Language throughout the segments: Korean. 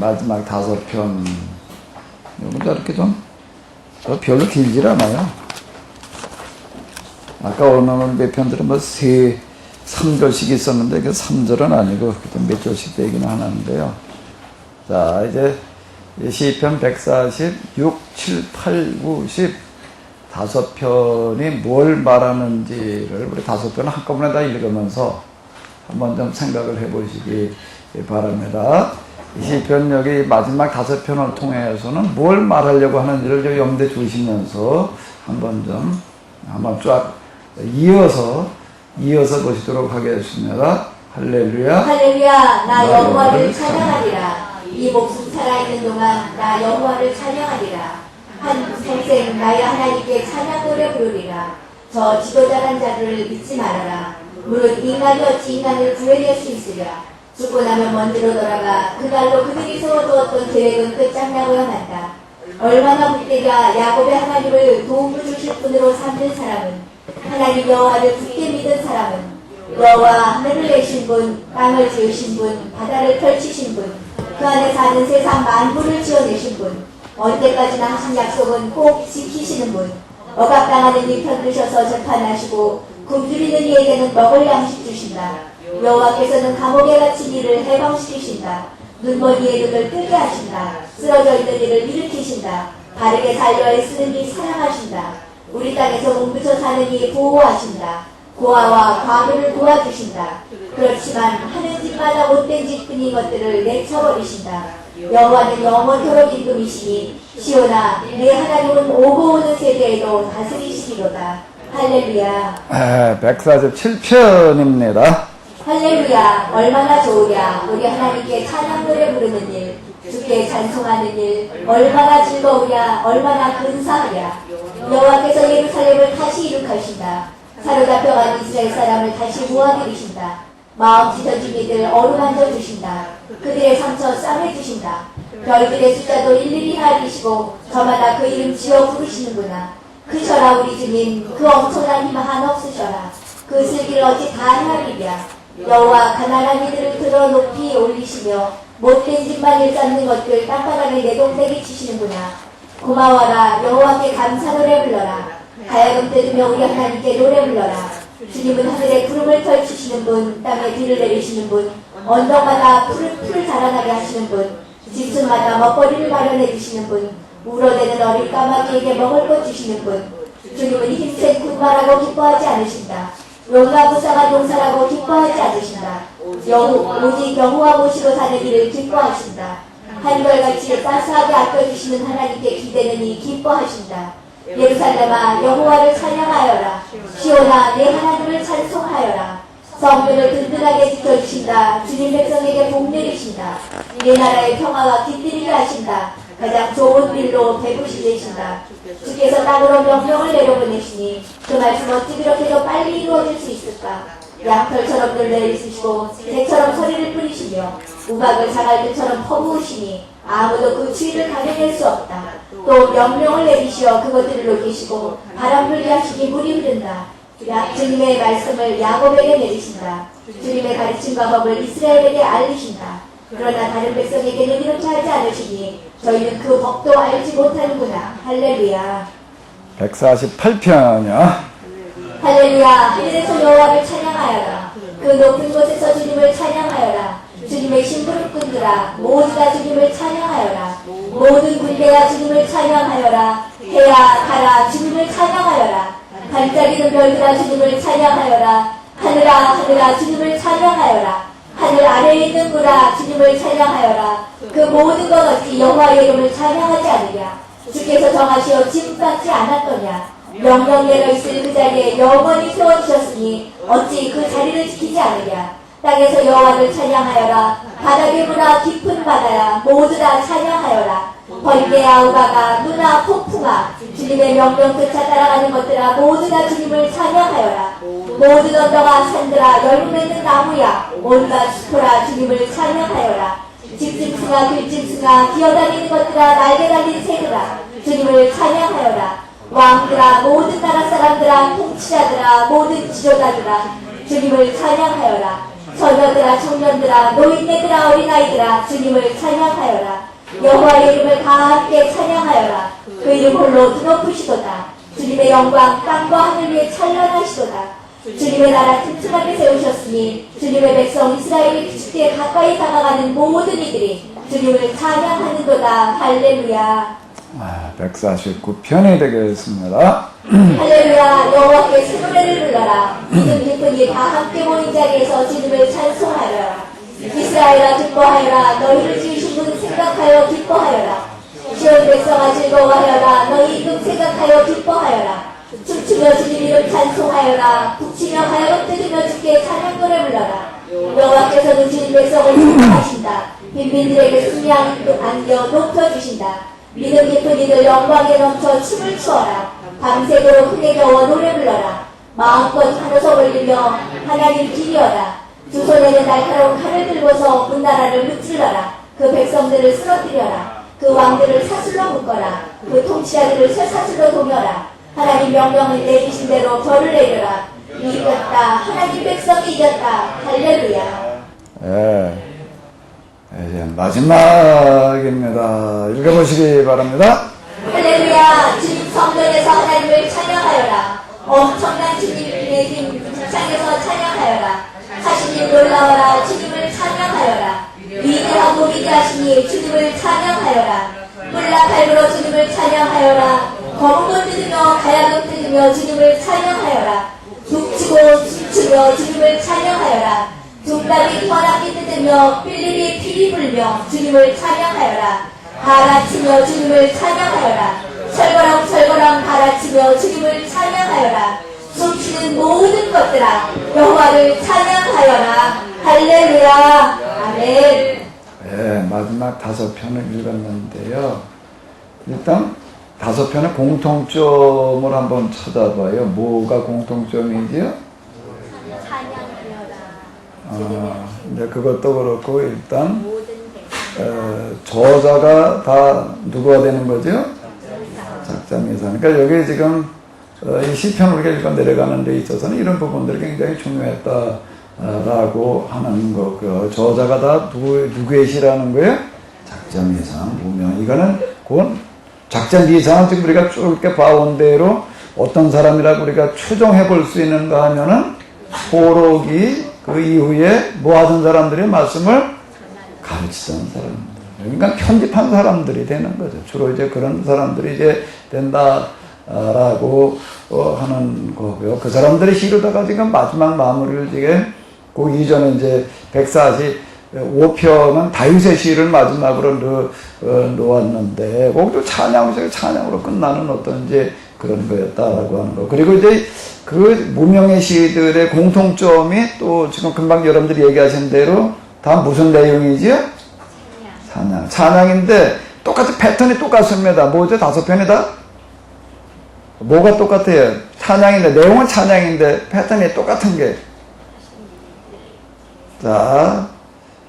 마지막 5편. 이건 저렇게 좀 별로 길질 않아요. 아까 오늘 몇 편들은 뭐 3절씩 있었는데 그 3절은 아니고 몇 절씩 되기는 하는데요. 자, 이제 시편 146, 7, 8, 9, 10 5편이 뭘 말하는지를 우리 5편 한꺼번에 다 읽으면서 한번 좀 생각을 해보시기 바랍니다. 이 시편 여기 마지막 5편을 통해서는 뭘 말하려고 하는지를 좀 염두에 두시면서 한번 쫙 이어서 보시도록 하겠습니다. 할렐루야. 할렐루야. 나 여호와를 찬양하리라. 이 목숨 살아있는 동안 나 여호와를 찬양하리라. 한 평생 나의 하나님께 찬양 노래 부르리라. 저 지도자란 자들을 믿지 말아라. 무릇 인간이 어찌 인간을 구해낼 수 있으랴. 죽고 나면 먼지로 돌아가 그날로 그들이 세워두었던 계획은 끝장나고야 만다. 얼마나 복되랴. 야곱의 하나님을 도움을 주실 분으로 삼는 사람은, 하나님 여호와를 굳게 믿은 사람은, 여호와 하늘을 내신 분, 땅을 지으신 분, 바다를 펼치신 분, 그 안에 사는 세상 만물을 지어내신 분, 언제까지나 하신 약속은 꼭 지키시는 분, 억압당하는 이 편드셔서 재판하시고 굶주리는 이에게는 먹을 양식 주신다. 여호와께서는 감옥에 갇힌 이를 해방시키신다. 눈먼 이의 눈을 뜨게 하신다. 쓰러져 있는 이를 일으키신다. 바르게 살려 애쓰는 이 사랑하신다. 우리 땅에서 뭉쳐 사는 이 보호하신다. 고아와 과부를 도와주신다. 그렇지만 하는 짓마다 못된 짓뿐인 것들을 내쳐버리신다. 여호와는 영원토록 임금이시니 시온아 내 하나님은 오고 오는 세대에도 다스리시리로다. 할렐루야. 147편입니다. 할렐루야. 얼마나 좋으랴. 우리 하나님께 찬양 노래 부르는 일, 주께 찬송하는 일, 얼마나 즐거우랴. 얼마나 근사하랴. 여호와께서 예루살렘을 다시 이룩하신다. 사로잡혀간 이스라엘 사람을 다시 모아들이신다. 마음 찢어진 이들 어루만져 주신다. 그들의 상처 싸매주신다. 별들의 숫자도 일일이 알리시고 저마다 그 이름 지어 부르시는구나. 크셔라 우리 주님, 그 엄청난 힘 한없으셔라. 그 슬기를 어찌 다 헤아리랴. 여호와 가난한 이들을 들어 높이 올리시며 못된 짓만 일삼는 것들 땅바닥에 내동댕이 치시는구나. 고마워라. 여호와께 감사 노래 불러라. 가야금 뜯으며 우리 하나님께 노래 불러라. 주님은 하늘에 구름을 펼치시는 분, 땅에 비를 내리시는 분, 언덕마다 풀을 자라나게 하시는 분, 집순마다 먹거리를 마련해 주시는 분, 울어대는 어린 까마귀에게 먹을 것 주시는 분. 주님은 힘센 군마라고 기뻐하지 않으신다. 용가부사가 용사라고 기뻐하지 않으신다. 오직 여호와 모시고 사는 일을 기뻐하신다. 한결같이 따스하게 아껴주시는 하나님께 기대는 이 기뻐하신다. 예루살렘아 여호와를 찬양하여라. 시온아 내 하나님을 찬송하여라. 성문을 든든하게 지켜주신다. 주님 백성에게 복 내리신다. 내 나라의 평화가 깃들이게 하신다. 가장 좋은 일로 배부시되신다. 주께서 땅으로 명령을 내려보내시니 그 말씀 어찌 그렇게도 빨리 이루어질 수 있을까. 양털처럼 늘려있으시고 새처럼 소리를 뿌리시며 우박을 자갈들처럼 퍼부으시니 아무도 그 추위를 가려낼 수 없다. 또 명령을 내리시어 그것들을 녹이시고 바람 불게 하시니 물이 흐른다. 주님의 말씀을 야곱에게 내리신다. 주님의 가르침과 법을 이스라엘에게 알리신다. 그러나 다른 백성에게는 이렇게 하지 않으시니 저희는 그 법도 알지 못하는구나. 할렐루야. 148편이요. 할렐루야. 하늘에서 여호와를 찬양하여라. 그 높은 곳에서 주님을 찬양하여라. 주님의 심부름꾼들아 모두 다 주님을 찬양하여라. 모든 군대가 주님을 찬양하여라. 해야 달아 주님을 찬양하여라. 반짝이는 별들아 주님을 찬양하여라. 하늘아 하늘아 주님을 찬양하여라. 하늘 아래에 있는 구라 주님을 찬양하여라. 그 모든 것 어찌 여호와의 이름을 찬양하지 않으랴. 주께서 정하시어 짐받지 않았더냐. 명령 내려 있을 그 자리에 영원히 세워주셨으니 어찌 그 자리를 지키지 않으랴. 땅에서 여호와를 찬양하여라. 바닥의 문화 깊은 바다야 모두 다 찬양하여라. 번개야 우박아 누나 폭풍아 주님의 명령 그차 따라가는 것들아 모두 다 주님을 찬양하여라. 모든 언덕아 산들아 열매 맺는 나무야 온갖 수포라 주님을 찬양하여라. 집짐승아 들짐승아 기어다니는 것들아 날개 달린 새들아 주님을 찬양하여라. 왕들아 모든 나라 사람들아 통치자들아 모든 지도자들아 주님을 찬양하여라. 처녀들아 청년들아 노인네들아 어린아이들아 주님을 찬양하여라. 여호와의 이름을 다 함께 찬양하여라. 그 이름 홀로 드높으시도다. 주님의 영광 땅과 하늘 위에 찬란하시도다. 주님의 나라 튼튼하게 세우셨으니 주님의 백성 이스라엘이 주께 가까이 다가가는 모든 이들이 주님을 찬양하는도다. 할렐루야. 149편이 되겠습니다. 할렐루야. 여호와께 새 노래를 불러라. 믿음 깊은 이 다 함께 모인 자리에서 주님을 찬송하여라. 이스라엘아 기뻐하여라. 너희를 지으신 분 생각하여 기뻐하여라. 시온 백성아 즐거워하여라. 너희 이름 생각하여 기뻐하여라. 춤추며 주님 이름 찬송하여라. 북치며 가야금 뜯으며 주께 찬양 노래 불러라. 여호와께서는 주님 백성을 축복하신다. 빈민들에게 승리한 안겨 높여주신다. 믿음 깊은 이들 영광에 넘쳐 춤을 추어라. 밤새도록 크게 겨워 노래 불러라. 마음껏 한호석 올리며 하나님 기리어라. 두 손에는 날카로운 칼을 들고서 그 나라를 무찔러라. 그 백성들을 쓰러뜨려라. 그 왕들을 사슬로 묶어라. 그 통치자들을 쇠사슬로 동여라. 하나님 명령을 내리신 대로 벌을 내려라. 이겼다. 하나님 백성이 이겼다. 할렐루야. 이제 마지막입니다. 읽어보시기 바랍니다. 할렐루야. 주님 성전에서 하나님을 찬양하여라. 엄청난 주님의 힘 직장에서 찬양하여라. 하시님 놀라워라. 주님을 찬양하여라. 위대하고 위대하시니 주님을 찬양하여라. 뿔나팔부로 주님을 찬양하여라. 검은 뜯으며 가야금 뜯으며 주님을 찬양하여라. 북치고 춤추며 주님을 찬양하여라. 둥답이 터락이 뜯으며 필립이 피리 불며 주님을 찬양하여라. 바라치며 주님을 찬양하여라. 철거랑 철거랑 바라치며 주님을 찬양하여라. 숨쉬는 모든 것들아 여호와를 찬양하여라. 할렐루야. 아멘. 마지막 5편을 읽었는데요. 일단 5편의 공통점을 한번 찾아봐요. 뭐가 공통점이지요? 이제 그것도 그렇고 일단 저자가 다 누구가 되는 거죠? 작자미사. 그러니까 여기 지금 이 시편을 우리가 읽어 내려가는 데 있어서는 이런 부분들이 굉장히 중요했다라고 하는 거고요. 저자가 다 누구의 시라는 거예요? 작자미상 무명. 이거는 그건 작자미상은 지금 우리가 쭉 이렇게 봐온 대로 어떤 사람이라고 우리가 추정해 볼 수 있는가 하면은 포록이 그 이후에 모아둔 사람들의 말씀을 가르치던 사람들. 그러니까 편집한 사람들이 되는 거죠. 주로 이제 그런 사람들이 이제 된다라고 하는 거고요. 그 사람들이 시로다가 지금 마지막 마무리를 지금 그 이전에 이제 145편은 다윗의 시를 마지막으로 놓았는데, 거기도 찬양으로 끝나는 어떤 이제 그런 거였다라고 하는 거. 그리고 이제 그 무명의 시들의 공통점이 또 지금 금방 여러분들이 얘기하신 대로 다 무슨 내용이지요? 찬양인데 똑같이 패턴이 똑같습니다. 뭐죠? 5편이 다? 뭐가 똑같아요? 찬양인데, 내용은 찬양인데 패턴이 똑같은 게. 자,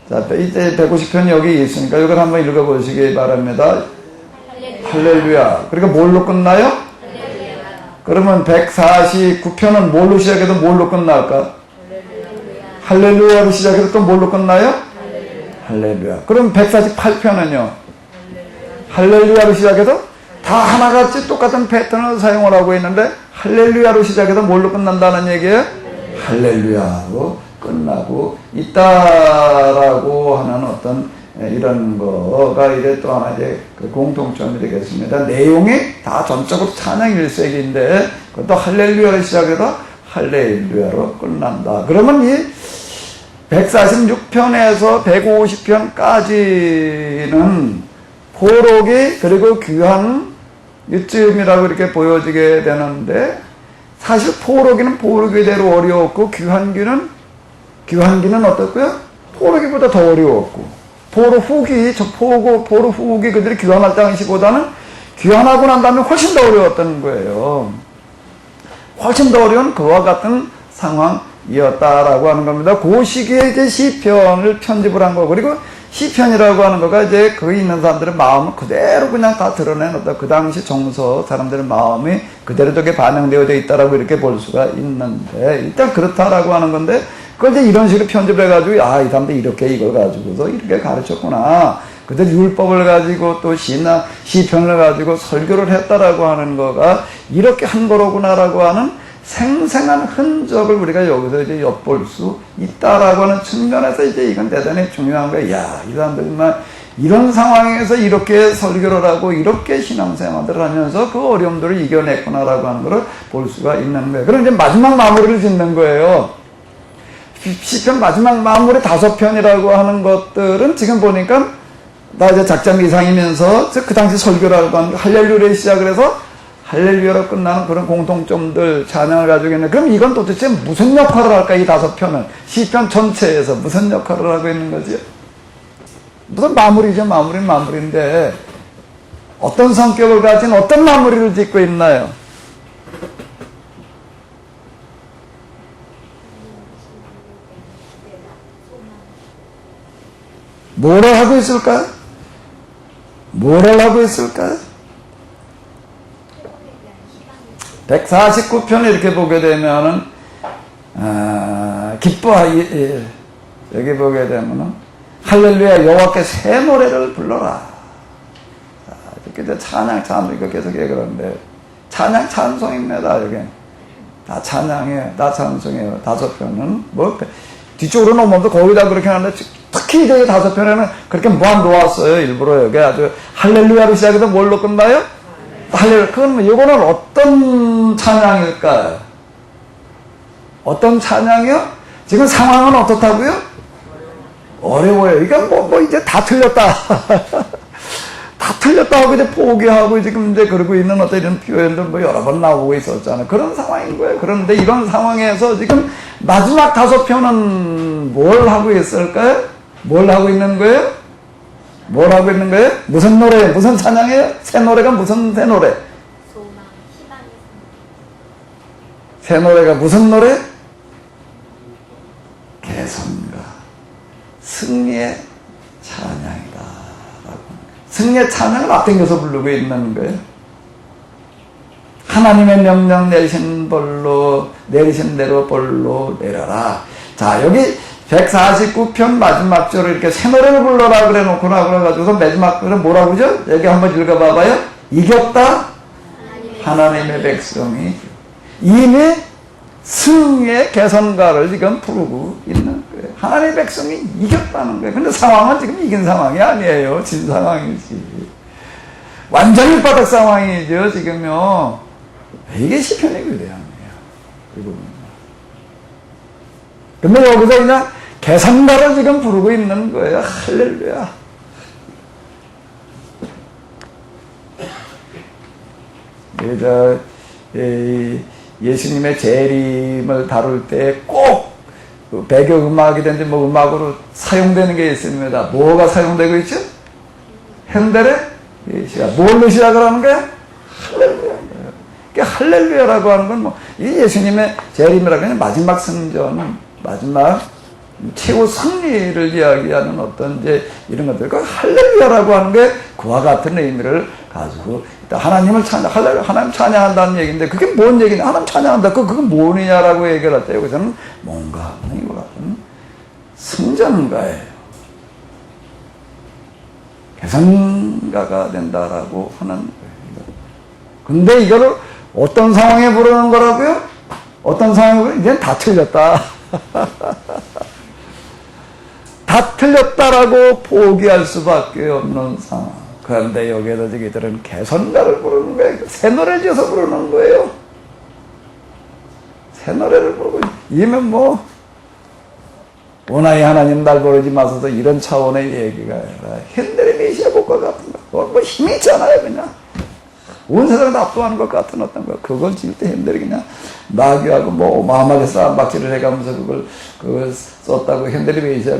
이제 150편이 여기 있으니까 이걸 한번 읽어보시기 바랍니다. 할렐루야. 그러니까 뭘로 끝나요? 그러면 149편은 뭘로 시작해도 뭘로 끝날까? 할렐루야로 시작해도 또 뭘로 끝나요? 할렐루야. 그럼 148편은요? 할렐루야로 시작해도 다 하나같이 똑같은 패턴을 사용을 하고 있는데 할렐루야로 시작해도 뭘로 끝난다는 얘기예요? 할렐루야로 끝나고 있다라고 하는 어떤 이런 거가 이제 또 하나 이제 그 공통점이 되겠습니다. 내용이 다 전적으로 찬양 일색인데 그것도 할렐루야로 시작해서 할렐루야로 끝난다. 그러면 이 146편에서 150편까지는 포록이 그리고 귀한 이쯤이라고 이렇게 보여지게 되는데, 사실 포록이는 포록이대로 어려웠고 귀한기는 어떻고요? 포록이보다 더 어려웠고, 포로 후기 그들이 귀환할 당시보다는 귀환하고 난 다음에 훨씬 더 어려웠던 거예요. 훨씬 더 어려운 그와 같은 상황이었다라고 하는 겁니다. 그 시기에 이제 시편을 편집을 한 거. 그리고 시편이라고 하는 거가 이제 거기 있는 사람들의 마음을 그대로 그냥 다 드러낸 어떤 그 당시 정서, 사람들의 마음이 그대로 저게 반영되어 있다라고 이렇게 볼 수가 있는데, 일단 그렇다라고 하는 건데, 그걸 이제 이런 식으로 편집을 해가지고, 아, 이 사람들 이렇게 이걸 가지고서 이렇게 가르쳤구나. 그들 율법을 가지고 또 시편을 가지고 설교를 했다라고 하는 거가 이렇게 한 거로구나라고 하는 생생한 흔적을 우리가 여기서 이제 엿볼 수 있다라고 하는 측면에서 이제 이건 대단히 중요한 거예요. 야, 이 사람들 정말 이런 상황에서 이렇게 설교를 하고 이렇게 신앙생활을 하면서 그 어려움들을 이겨냈구나라고 하는 것을 볼 수가 있는 거예요. 그럼 이제 마지막 마무리를 짓는 거예요. 시편 마지막 마무리 5편이라고 하는 것들은 지금 보니까 나 이제 작전 이상이면서 그 당시 설교라고 하는 할렐루야를 시작을 해서 할렐루야로 끝나는 그런 공통점들 찬양을 가지고 있는. 그럼 이건 도대체 무슨 역할을 할까? 이 5편은 시편 전체에서 무슨 역할을 하고 있는 거지? 무슨 마무리죠. 마무리인데 어떤 성격을 가진 어떤 마무리를 짓고 있나요? 뭐를 하고 있을까요? 뭐를 하고 있을까요? 149편 이렇게 보게 되면은, 여기 보게 되면은, 할렐루야, 여호와께 새 노래를 불러라. 이렇게 찬양, 이거 계속 얘기하는데, 찬양, 찬송입니다, 여기. 다 찬양이에요, 다 찬송이에요. 5편은. 뭐, 뒤쪽으로 넘어도 거의 다 그렇게 하는데, 특히 이제 5편에는 그렇게 모아 놓았어요, 일부러 여기 아주. 할렐루야로 시작해서 뭘로 끝나요? 할렐루야. 그건, 이거는 어떤 찬양일까요? 어떤 찬양이요? 지금 상황은 어떻다고요? 어려워요. 이건 이제 다 틀렸다. 다 틀렸다 하고 이제 포기하고 지금 이제 그러고 있는 어떤 이런 표현들 뭐 여러 번 나오고 있었잖아요. 그런 상황인 거예요. 그런데 이런 상황에서 지금 마지막 5편은 뭘 하고 있을까요? 뭘 하고 있는 거예요? 뭘 하고 있는 거예요? 무슨 노래, 무슨 찬양이에요? 새 노래가 무슨 새 노래? 소망, 희망이 새 노래가 무슨 노래? 개선과 승리의 찬양이다. 승리의 찬양을 앞당겨서 부르고 있는 거예요. 하나님의 명령 내리신 대로 벌로 내려라. 자, 여기 149편 마지막 절을 이렇게 새 노래를 불러라 그래 놓고나 그래가지고서 마지막 절은 뭐라고 그러죠? 여기 한번 읽어봐봐요. 이겼다 하나님의 백성이 이미 승리의 개선가를 지금 부르고 있는 거예요. 하나님의 백성이 이겼다는 거예요. 근데 상황은 지금 이긴 상황이 아니에요. 진 상황이지. 완전히 바닥 상황이죠, 지금요. 이게 시편의 교대함이에요. 근데 여기서 그냥 개선가를 지금 부르고 있는 거예요. 할렐루야. 예수님의 재림을 다룰 때 꼭 배경음악이든지 뭐 음악으로 사용되는 게 있습니다. 뭐가 사용되고 있죠? 현대의 예시가. 뭘로 시작을 하는 거야? 할렐루야. 그러니까 할렐루야라고 하는 건 뭐, 이 예수님의 재림이라고 하는 마지막 승전, 마지막 최후 승리를 이야기하는 어떤 이제 이런 것들. 그 할렐루야라고 하는 게 그와 같은 의미를 가지고 있다. 하나님을 하나님 찬양한다는 얘기인데 그게 뭔 얘기냐? 하나님 찬양한다. 그게 뭐냐라고 얘기를 할 때 여기서는 뭔가 이와 같은 승전가예요. 개선가가 된다라고 하는 거예요. 근데 이거를 어떤 상황에 부르는 거라고요? 어떤 상황에 부르는? 이제는 다 틀렸다. 다 틀렸다라고 포기할 수밖에 없는 상황. 그런데 여기에서 저기들은 개선가를 부르는 거예요. 새 노래를 지어서 부르는 거예요. 새 노래를 부르고, 이면 뭐, 원하이 하나님 날 부르지 마소서 이런 차원의 얘기가 아니라, 현대의 메시아 곡과 같은 거. 뭐 힘이 있잖아요, 그냥. 온 세상을 압도하는 것 같은 어떤 거. 그걸 지을 때 현대이 그냥 마귀하고 뭐 어마어마하게 싸움박질을 해가면서 그걸 썼다고 현대의 메시아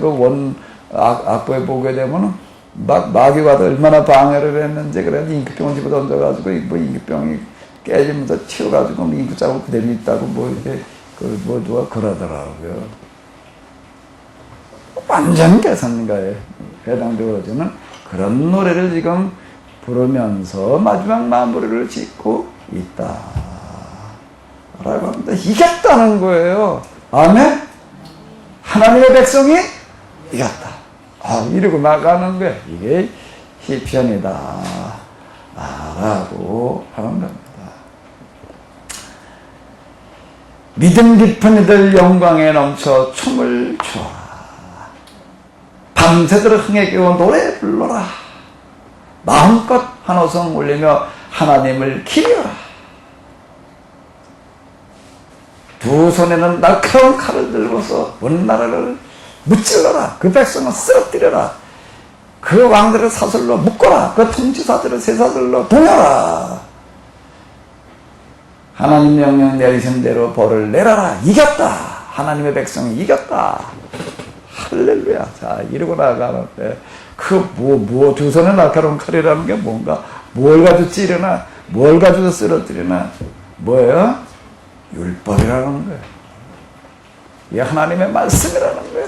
악보에 보게 되면은 마귀가 얼마나 방해를 했는지 그래 인기병을 집어 던져가지고 뭐 인기병이 깨지면서 튀어가지고 인기 자국 그대로 있다고 뭐 이렇게 뭐 누가 그러더라고요. 완전 개선가에 해당되어지는 그런 노래를 지금 부르면서 마지막 마무리를 짓고 있다 라고 합니다. 이겼다는 거예요. 아멘? 하나님의 백성이 이겼다. 이러고 나가는 거야. 이게 시편이다. 라고 하는 겁니다. 믿음 깊은 이들 영광에 넘쳐 춤을 춰. 밤새도록 흥에 깨워 노래 불러라. 마음껏 한호성 올리며 하나님을 기려라. 두 손에는 날카로운 칼을 들고서 온 나라를 무찔러라. 그 백성을 쓰러뜨려라. 그 왕들을 사슬로 묶어라. 그 통치사들을 쇠사슬로 동여라. 하나님 명령 내리신 대로 벌을 내라라. 이겼다. 하나님의 백성이 이겼다. 할렐루야. 자, 이러고 나가는데 두 손에 날카로운 칼이라는 게 뭔가? 뭘 가지고 찌르나? 뭘 가지고 쓰러뜨리나? 뭐예요? 율법이라는 거예요. 이게 하나님의 말씀이라는 거예요.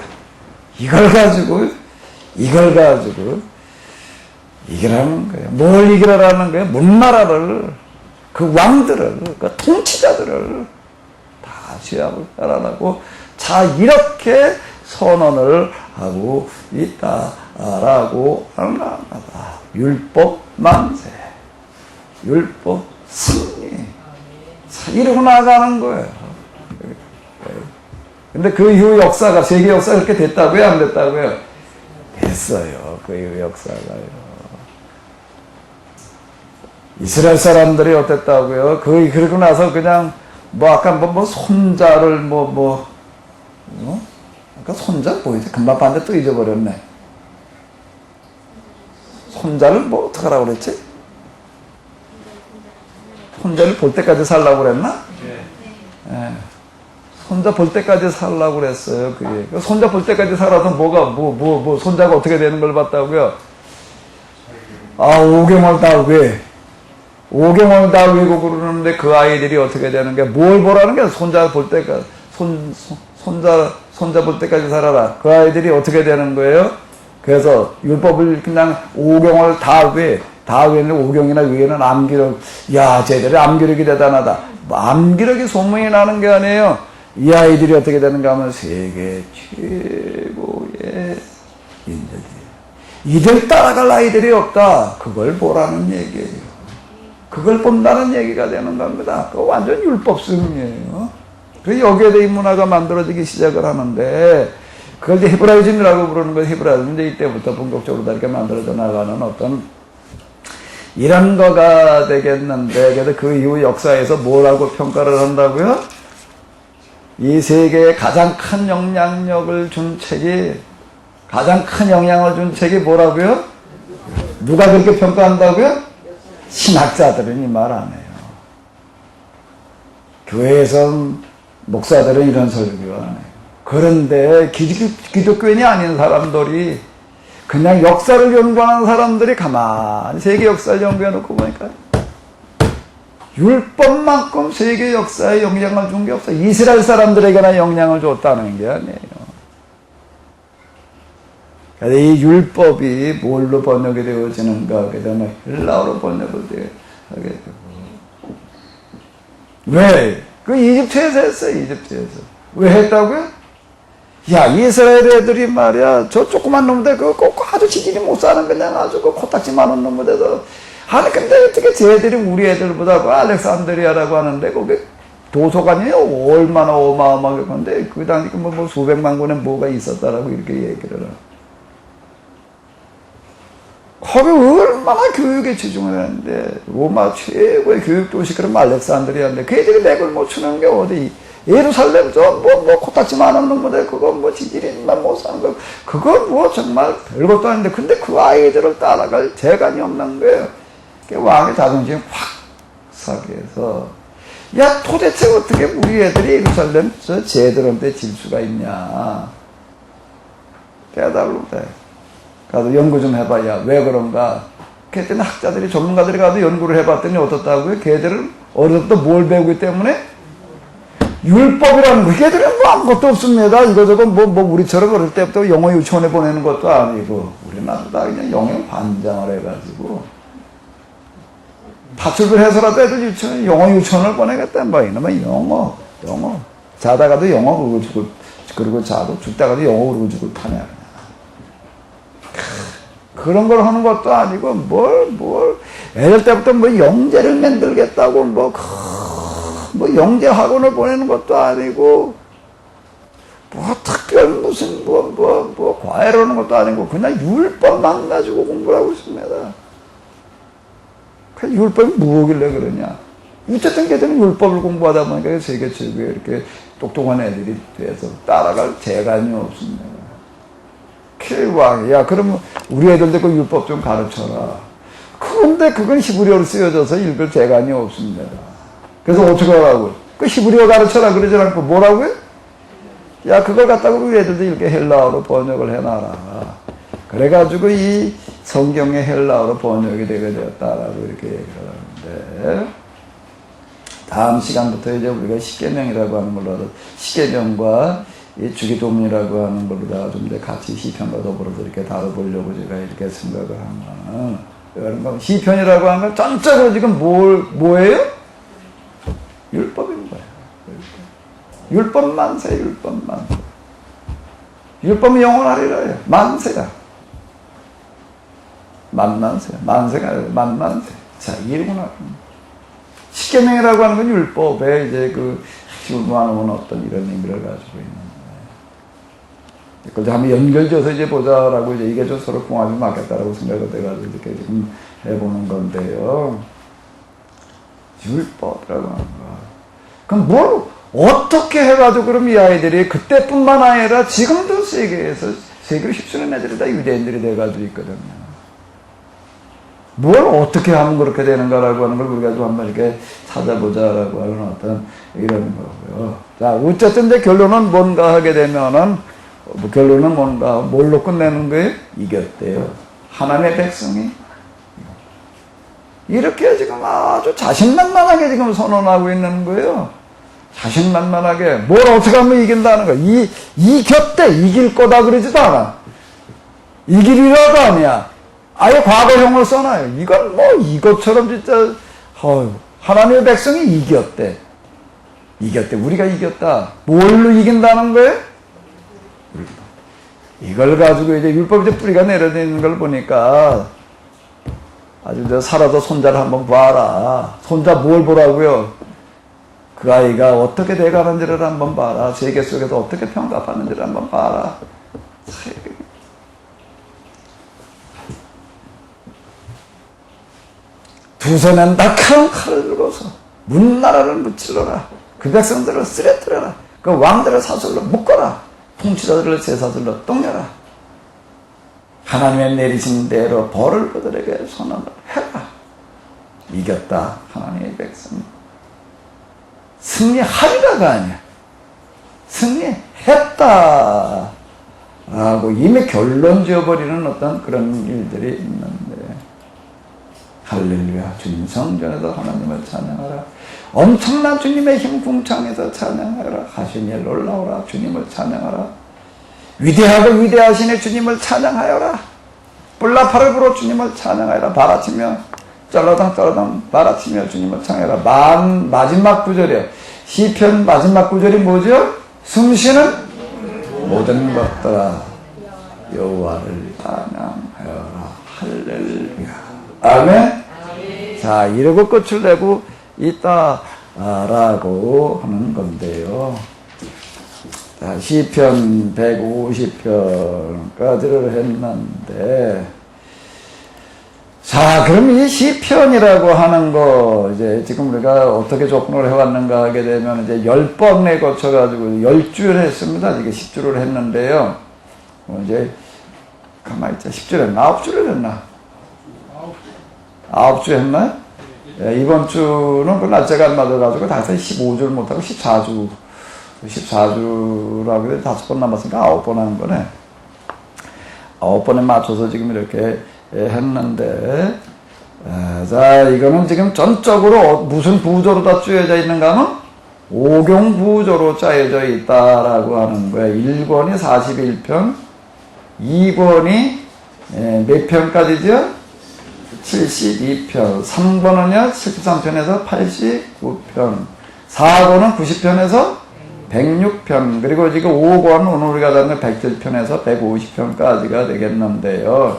이걸 가지고 이기라는 거예요. 뭘 이기라는 거예요? 문나라를, 그 왕들을, 그 통치자들을 다 제압하라고, 자, 이렇게 선언을 하고 있다라고 하는 겁니다. 율법 만세, 율법 승리. 이러고 나가는 거예요. 근데 그 이후 역사가, 세계 역사가 그렇게 됐다고요? 안 됐다고요? 됐어요. 그 이후 역사가요. 이스라엘 사람들이 어땠다고요? 그러고 나서 그냥, 아까 손자를 아까 손자 뭐지? 금방 봤는데 또 잊어버렸네. 손자를 어떡하라고 그랬지? 손자를 볼 때까지 살라고 그랬나? 네. 손자 볼 때까지 살라고 그랬어요. 그게. 손자 볼 때까지 살아서 손자가 어떻게 되는 걸 봤다고요? 오경을 다 외고 그러는데 그 아이들이 어떻게 되는 게, 뭘 보라는 게, 손자 볼 때까지, 손자 볼 때까지 살아라. 그 아이들이 어떻게 되는 거예요? 그래서 율법을 그냥 오경을 다 외는 오경이나 외에는 암기록, 쟤들이 암기록이 대단하다. 암기록이 소문이 나는 게 아니에요. 이 아이들이 어떻게 되는가 하면 세계 최고의 인재들. 이들 따라갈 아이들이 없다. 그걸 보라는 얘기예요. 그걸 본다는 얘기가 되는 겁니다. 그거 완전 율법승이에요. 그래서 여기에 대해 문화가 만들어지기 시작을 하는데, 그걸 이제 헤브라이즘이라고 부르는 거예요. 헤브라이즘. 이제 이때부터 본격적으로 이렇게 만들어져 나가는 어떤 이런 거가 되겠는데, 그래서 그 이후 역사에서 뭐라고 평가를 한다고요? 이 세계에 가장 큰 영향력을 준 책이, 가장 큰 영향을 준 책이 뭐라고요? 누가 그렇게 평가한다고요? 신학자들은 이 말 안 해요. 교회에서 목사들은 이런 설교 안 해요. 그런데 기독교인이 아닌 사람들이, 그냥 역사를 연구하는 사람들이 가만히 세계 역사를 연구해 놓고 보니까 율법만큼 세계 역사에 영향을 준 게 없어요. 이스라엘 사람들에게나 영향을 줬다는 게 아니에요. 그래서 이 율법이 뭘로 번역이 되어지는가? 그 다음에 헬라어로 번역을 하게 되고. 왜? 그 이집트에서 했어요, 이집트에서. 왜 했다고요? 이스라엘 애들이 말이야, 저 조그만 놈들, 아주 지질이 못 사는 그냥 아주 코딱지 많은 놈들에서. 근데 어떻게 쟤들이 우리 애들보다 알렉산드리아라고 하는데, 거기 도서관이 얼마나 어마어마하게 건데, 그 당시 수백만 권에 뭐가 있었다라고 이렇게 얘기를 하고. 거기 얼마나 교육에 집중을 했는데, 로마 최고의 교육도시, 그럼 알렉산드리아인데, 그 애들이 맥을 못 추는 게 어디, 예루살렘, 코딱지 많은 놈들, 그거 지질이만 못 사는 거, 그거 정말 별것도 아닌데, 근데 그 아이들을 따라갈 재간이 없는 거예요. 왕의 자존심이 확 사게 해서, 도대체 어떻게 우리 애들이 예루살렘 쟤들한테 질 수가 있냐. 깨달로 돼. 가서 연구 좀 해봐야 왜 그런가. 그랬더니 학자들이, 전문가들이 가서 연구를 해봤더니 어떻다고요? 걔들은 어릴 때부터 뭘 배우기 때문에? 율법이라는 거. 걔들은 아무것도 없습니다. 이거저거 우리처럼 어릴 때부터 영어 유치원에 보내는 것도 아니고, 우리나라도 다 그냥 영어 반장을 해가지고, 파출부를 해서라도 애들 영어 유치원을 보내겠다. 이놈의 영어. 자다가도 영어, 그러고 자고 죽다가도 영어 그러고 죽을 판이야. 그냥. 그런 걸 하는 것도 아니고 애들 때부터 뭐 영재를 만들겠다고 뭐 영재 학원을 보내는 것도 아니고 특별 무슨 과외를 하는 것도 아니고 그냥 율법만 가지고 공부를 하고 있습니다. 그 율법이 뭐길래 그러냐. 어쨌든 걔들은 율법을 공부하다 보니까 세계 최고의 이렇게 똑똑한 애들이 돼서 따라갈 재간이 없습니다. 야, 그러면 우리 애들도 그 율법 좀 가르쳐라. 그런데 그건 히브리어로 쓰여져서 읽을 재간이 없습니다. 그래서 어떻게 하라고? 그 히브리어 가르쳐라 그러지 않고 뭐라고요? 야, 그걸 갖다가 우리 애들도 이렇게 헬라어로 번역을 해놔라. 그래가지고 이 성경의 헬라어로 번역이 되게 되었다라고 이렇게 얘기를 하는데, 다음 시간부터 이제 우리가 십계명이라고 하는 걸로, 십계명과 이 주기도문이라고 하는 걸로 좀 더 같이 시편과 더불어서 이렇게 다뤄보려고 제가 이렇게 생각을 한 거는, 시편이라고 하는 건 전적으로 지금 뭐예요? 율법인 거예요. 율법 만세, 율법 만세. 율법은 영원하리라. 만세야. 만세가 아니라 만세. 자, 이러구나. 십계명이라고 하는 건 율법에 이제 그 실무하는 어떤 이런 의미를 가지고 있는 거예요. 그걸 한번 연결져서 이제 보자라고 이제 이게 좀 서로 궁합이 맞겠다라고 생각을 해가지고 이렇게 지금 해보는 건데요. 율법이라고 하는 거. 그럼 뭘 어떻게 해가지고 그럼 이 아이들이 그때뿐만 아니라 지금도 세계를 휩쓰는 애들이 다 유대인들이 돼가지고 있거든요. 뭘 어떻게 하면 그렇게 되는가라고 하는 걸 우리가 좀 한번 이렇게 찾아보자라고 하는 어떤 이런 거고요. 자, 어쨌든 이제 결론은 뭔가 하게 되면은, 결론은 뭔가, 뭘로 끝내는 거예요? 이겼대요. 하나님의 백성이. 이렇게 지금 아주 자신만만하게 지금 선언하고 있는 거예요. 자신만만하게. 뭘 어떻게 하면 이긴다는 거야. 이겼대. 이길 거다 그러지도 않아. 이길이라도 아니야. 아예 과거형을 써놔요. 이건 이것처럼 진짜, 하나님의 백성이 이겼대. 우리가 이겼다. 뭘로 이긴다는 거예요? 이걸 가지고 이제 율법 이제 뿌리가 내려져 있는 걸 보니까, 아주 살아서 손자를 한번 봐라. 손자 뭘 보라고요? 그 아이가 어떻게 돼가는지를 한번 봐라. 세계 속에서 어떻게 평가받는지를 한번 봐라. 두 손엔 낙한 칼을 들고서 문나라를 무찔러라. 그 백성들을 쓰러뜨려라. 그 왕들을 사슬로 묶어라. 통치자들을 쇠사슬로 똥려라. 하나님의 내리신 대로 벌을 그들에게 선언을 해라. 이겼다. 하나님의 백성. 승리하리라가 아니야. 승리했다. 라고 이미 결론 지어버리는 어떤 그런 일들이 있는데, 할렐루야. 주님 성전에서 하나님을 찬양하라. 엄청난 주님의 힘 궁창에서 찬양하라. 하신 일 놀라워라. 주님을 찬양하라. 위대하고 위대하신 주님을 찬양하여라. 뿔나팔을 불어 주님을 찬양하여라. 바라치며 쩔러당 바라치며 주님을 찬양하여라. 마지막 구절이에요. 시편 마지막 구절이 뭐죠? 숨쉬는 모든 것들아 여호와를 찬양하여라. 할렐루야. 아멘. 자, 이러고 끝을 내고 있다라고 하는 건데요. 자, 시편 150편까지를 했는데, 자, 그럼 이 시편이라고 하는 거, 이제 지금 우리가 어떻게 접근을 해왔는가 하게 되면, 이제 10번에 거쳐가지고 10주를 했습니다. 이게 10주를 했는데요. 이제, 가만히 있자. 10주를 했나? 9주를 했나? 9주 했나? 예, 이번 주는 그 날짜가 안 맞아가지고 다시 15주를 못하고 14주라고 해서 5번 남았으니까 9번 하는 거네. 9번에 맞춰서 지금 이렇게 했는데, 자, 이거는 지금 전적으로 무슨 부조로 다 짜여져 있는가 하면 오경 부조로 짜여져 있다라고 하는 거야. 1권이 41편, 2권이 몇 편까지죠? 72편, 3권은요 73편에서 89편, 4권은 90편에서 106편, 그리고 지금 5권, 오늘 우리가 다는 107편에서 150편까지가 되겠는데요.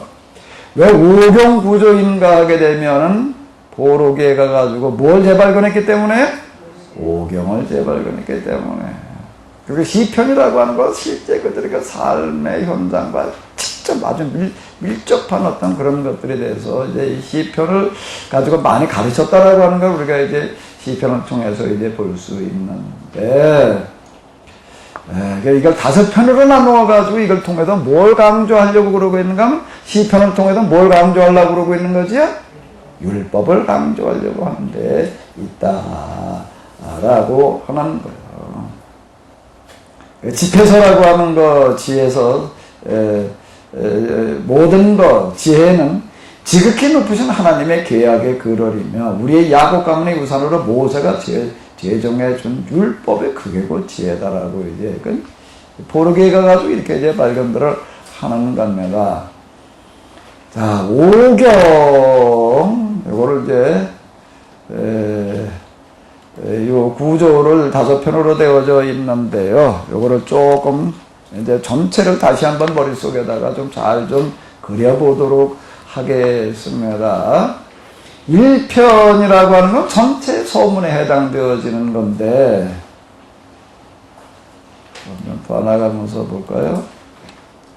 왜 오경 구조인가 하게 되면은 보록에 가가지고 뭘 재발견했기 때문에? 오경을 재발견했기 때문에. 그리고 시편이라고 하는 건 실제 그들의 그 삶의 현장과 직접 아주 밀접한 어떤 그런 것들에 대해서 이제 이 시편을 가지고 많이 가르쳤다라고 하는 걸 우리가 이제 시편을 통해서 이제 볼 수 있는데, 이걸 5편으로 나누어가지고 이걸 통해서 뭘 강조하려고 그러고 있는가 하면 시편을 통해서 뭘 강조하려고 그러고 있는 거지? 율법을 강조하려고 하는데 있다라고 하는 거예요. 지혜서라고 하는 거, 지혜서, 모든 것, 지혜는 지극히 높으신 하나님의 계약의 그럴이며 우리의 야곱 가문의 우산으로 모세가 제정해 준 율법의 그게고 지혜다라고 이제 보르게 가가지고 이렇게 이제 발견들을 하는 겁니다. 자, 오경, 요거를 이제, 요 구조를 5편으로 되어져 있는데요. 요거를 조금 이제 전체를 다시 한번 머릿속에다가 좀 잘 좀 그려보도록 하겠습니다. 1편이라고 하는 건 전체 서문에 해당되어지는 건데, 그러면 더 나가면서 볼까요?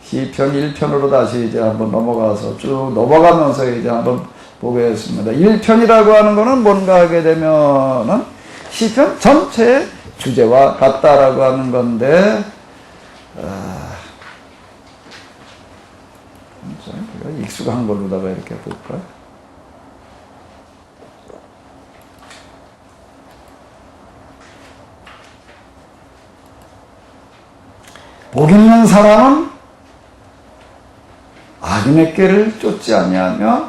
시편 1편으로 다시 이제 한번 넘어가서 쭉 넘어가면서 이제 한번 보겠습니다. 1편이라고 하는 거는 뭔가 하게 되면은 시편 전체의 주제와 같다라고 하는 건데, 익숙한 걸로다가 이렇게 볼까요? 복 있는 사람은 악인의 길을 쫓지 아니하며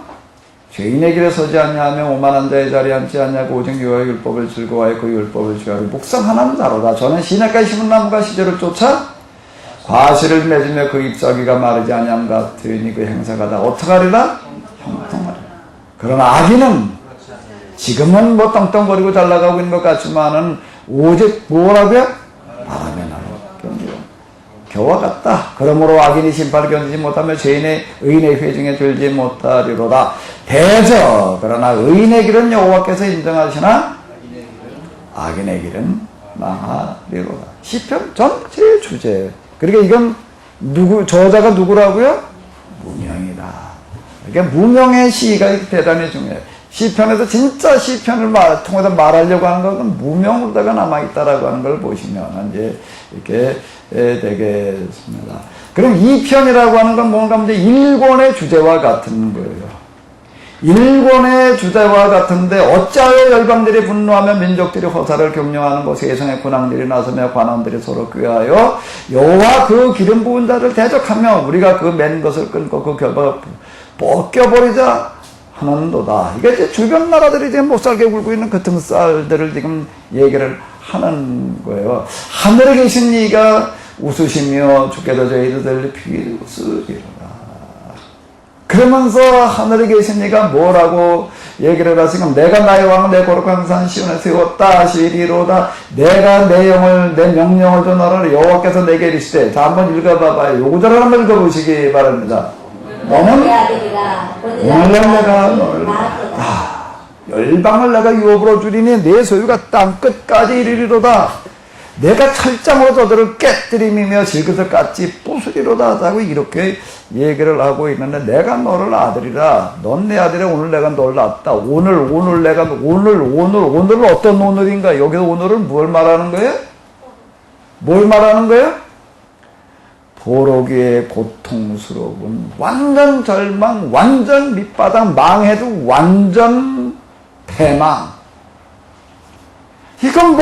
죄인의 길에 서지 아니하며 오만한 자의 자리에 앉지 아니하고 오직 여호와의 율법을 즐거워하여 그 율법을 주야로 묵상하는 자로다. 저는 시냇가에 심은 나무가 시절을 쫓아 과실을 맺으며 그 잎사귀가 마르지 아니함 같으니 그 행사가 다 어떡하리라? 형통하리라. 그러나 악인은 지금은 뭐 떵떵거리고 잘 나가고 있는 것 같지만은 오직 뭐라고요? 바람에 나로 견디고 겨와 같다. 그러므로 악인이 심판을 견디지 못하며 죄인의 의인의 회중에 들지 못하리로다. 대저 그러나 의인의 길은 여호와께서 인정하시나 악인의 길은 망하리로다. 시편 전체의 주제. 그러니까 이건 저자가 누구라고요? 무명이다. 그러니까 무명의 시가 대단히 중요해요. 시편에서 진짜 시편을 통해서 말하려고 하는 것은 무명으로다가 남아있다라고 하는 걸 보시면 이제 이렇게 되겠습니다. 그럼 2편이라고 하는 건 뭔가 이제 일권의 주제와 같은 거예요. 일권의 주제와 같은데 어찌하여 열방들이 분노하며 민족들이 허사를 격려하는 것 세상의 군왕들이 나서며 관원들이 서로 꾀하여 여호와 그 기름 부은 자를 대적하며 우리가 그 맨 것을 끊고 그 결박을 벗겨버리자 하는도다. 이게 이제 주변 나라들이 지금 못살게 굴고 있는 그 등살들을 지금 얘기를 하는 거예요. 하늘에 계신 이가 웃으시며 주께서 저희들 비웃으리로다. 그러면서 하늘에 계신 이가 뭐라고 얘기를 하시면 내가 나의 왕을 내 거룩한 산 시온에 세웠다 하시리로다. 내가 내 영을 내 명령을 전하라 여호와께서 내게 이르시되. 자 한번 읽어봐봐요. 요 구절을 한번 읽어보시기 바랍니다. 너는 오늘 내가 너를 열방을 내가 유업으로 주리니 내 소유가 땅 끝까지 이르리로다. 내가 철장으로 저들을 깨뜨림이며 질그릇 같이 부수리로다 하고 이렇게 얘기를 하고 있는데 내가 너를 아들이라. 넌 내 아들이라. 오늘 내가 너를 낳았다. 오늘은 어떤 오늘인가? 여기서 오늘은 뭘 말하는 거예요? 뭘 말하는 거예요? 보로기의 고통스러운 완전 절망, 완전 밑바닥, 망해도 완전 패망. 이건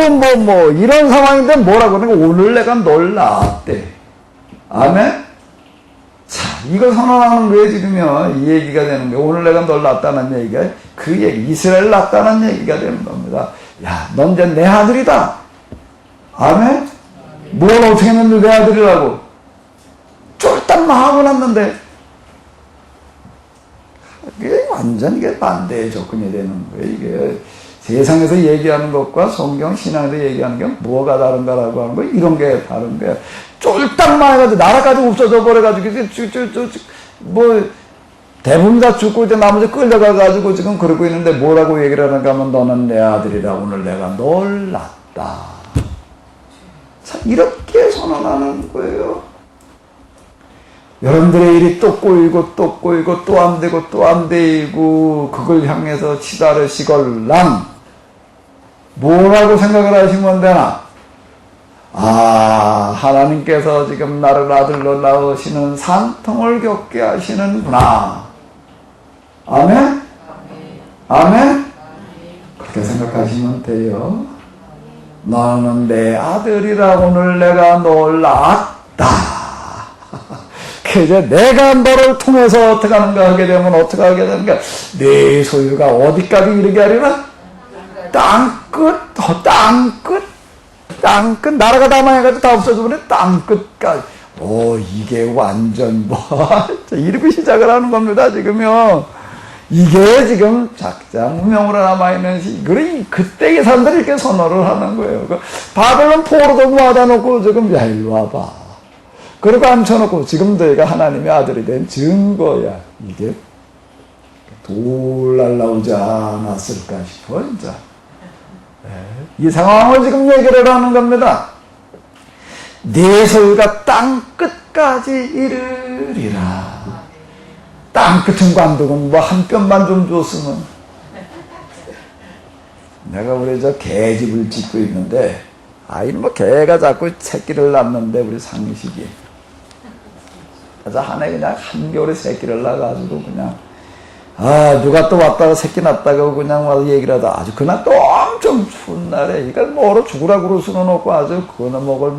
이런 상황인데 뭐라고 하는 거야? 오늘 내가 널 낳았대. 아멘? 자, 이걸 선언하는 거에 지금요, 이 얘기가 되는 거예요. 오늘 내가 널 낳았다는 얘기가, 그 얘기, 이스라엘 낳았다는 얘기가 되는 겁니다. 야, 넌 이제 내 아들이다. 아멘? 뭘 어떻게 했는데 내 아들이라고? 쫄딱 망하고 났는데, 이게 완전 이게 반대의 접근이 되는 거예요. 이게 세상에서 얘기하는 것과 성경 신앙에서 얘기하는 게 뭐가 다른가라고 하는 거, 이런 게 다른 거야. 쫄딱 망해가지고 나라까지 없어져 버려가지고 뭐 대부분 다 죽고 이제 나머지 끌려가가지고 지금 그러고 있는데 뭐라고 얘기를 하는가 하면 너는 내 아들이라 오늘 내가 널 낳았다. 자, 이렇게 선언하는 거예요. 여러분들의 일이 또 꼬이고 또 꼬이고 또 안 되고 또 안 되고 그걸 향해서 치달으시걸랑 뭐라고 생각을 하시면 되나? 아, 하나님께서 지금 나를 아들로 낳으시는 산통을 겪게 하시는구나. 아멘? 아멘? 그렇게 생각하시면 돼요. 너는 내 아들이라 오늘 내가 널 낳았다. 이제 내가 너를 통해서 어떻게 하는가 하게 되면 어떻게 하게 되는가? 내 소유가 어디까지 이르게 하리라? 땅끝 나라가 다 망해가지고 다 없어져버려 땅끝까지. 이게 완전 이렇게 시작을 하는 겁니다 지금요. 이게 지금 작자무명으로 남아있는 이거를 그때의 사람들이 이렇게 선언을 하는 거예요. 바벨론 포로도 모아다 놓고 지금 야 일로 와봐. 그리고 앉혀놓고 지금 너희가 하나님의 아들이 된 증거야. 이게 돌 날라오지 않았을까 싶어 진짜. 이 상황을 지금 얘기를 하는 겁니다. 내 소유가 땅 끝까지 이르리라. 땅 끝은 관두고 뭐 한 뼘만 좀 줬으면. 내가 우리 저 개집을 짓고 있는데 뭐 개가 자꾸 새끼를 낳는데 우리 상식이 그래서 한 해 그냥 한겨울에 새끼를 낳아가지고 그냥 누가 또 왔다가 새끼 낳았다고 그냥 와서 얘기를 하다 아주 그날 또 엄청 추운 날에 이걸 뭐로 죽으라고 그럴 수는 없고 아주 그거는 먹을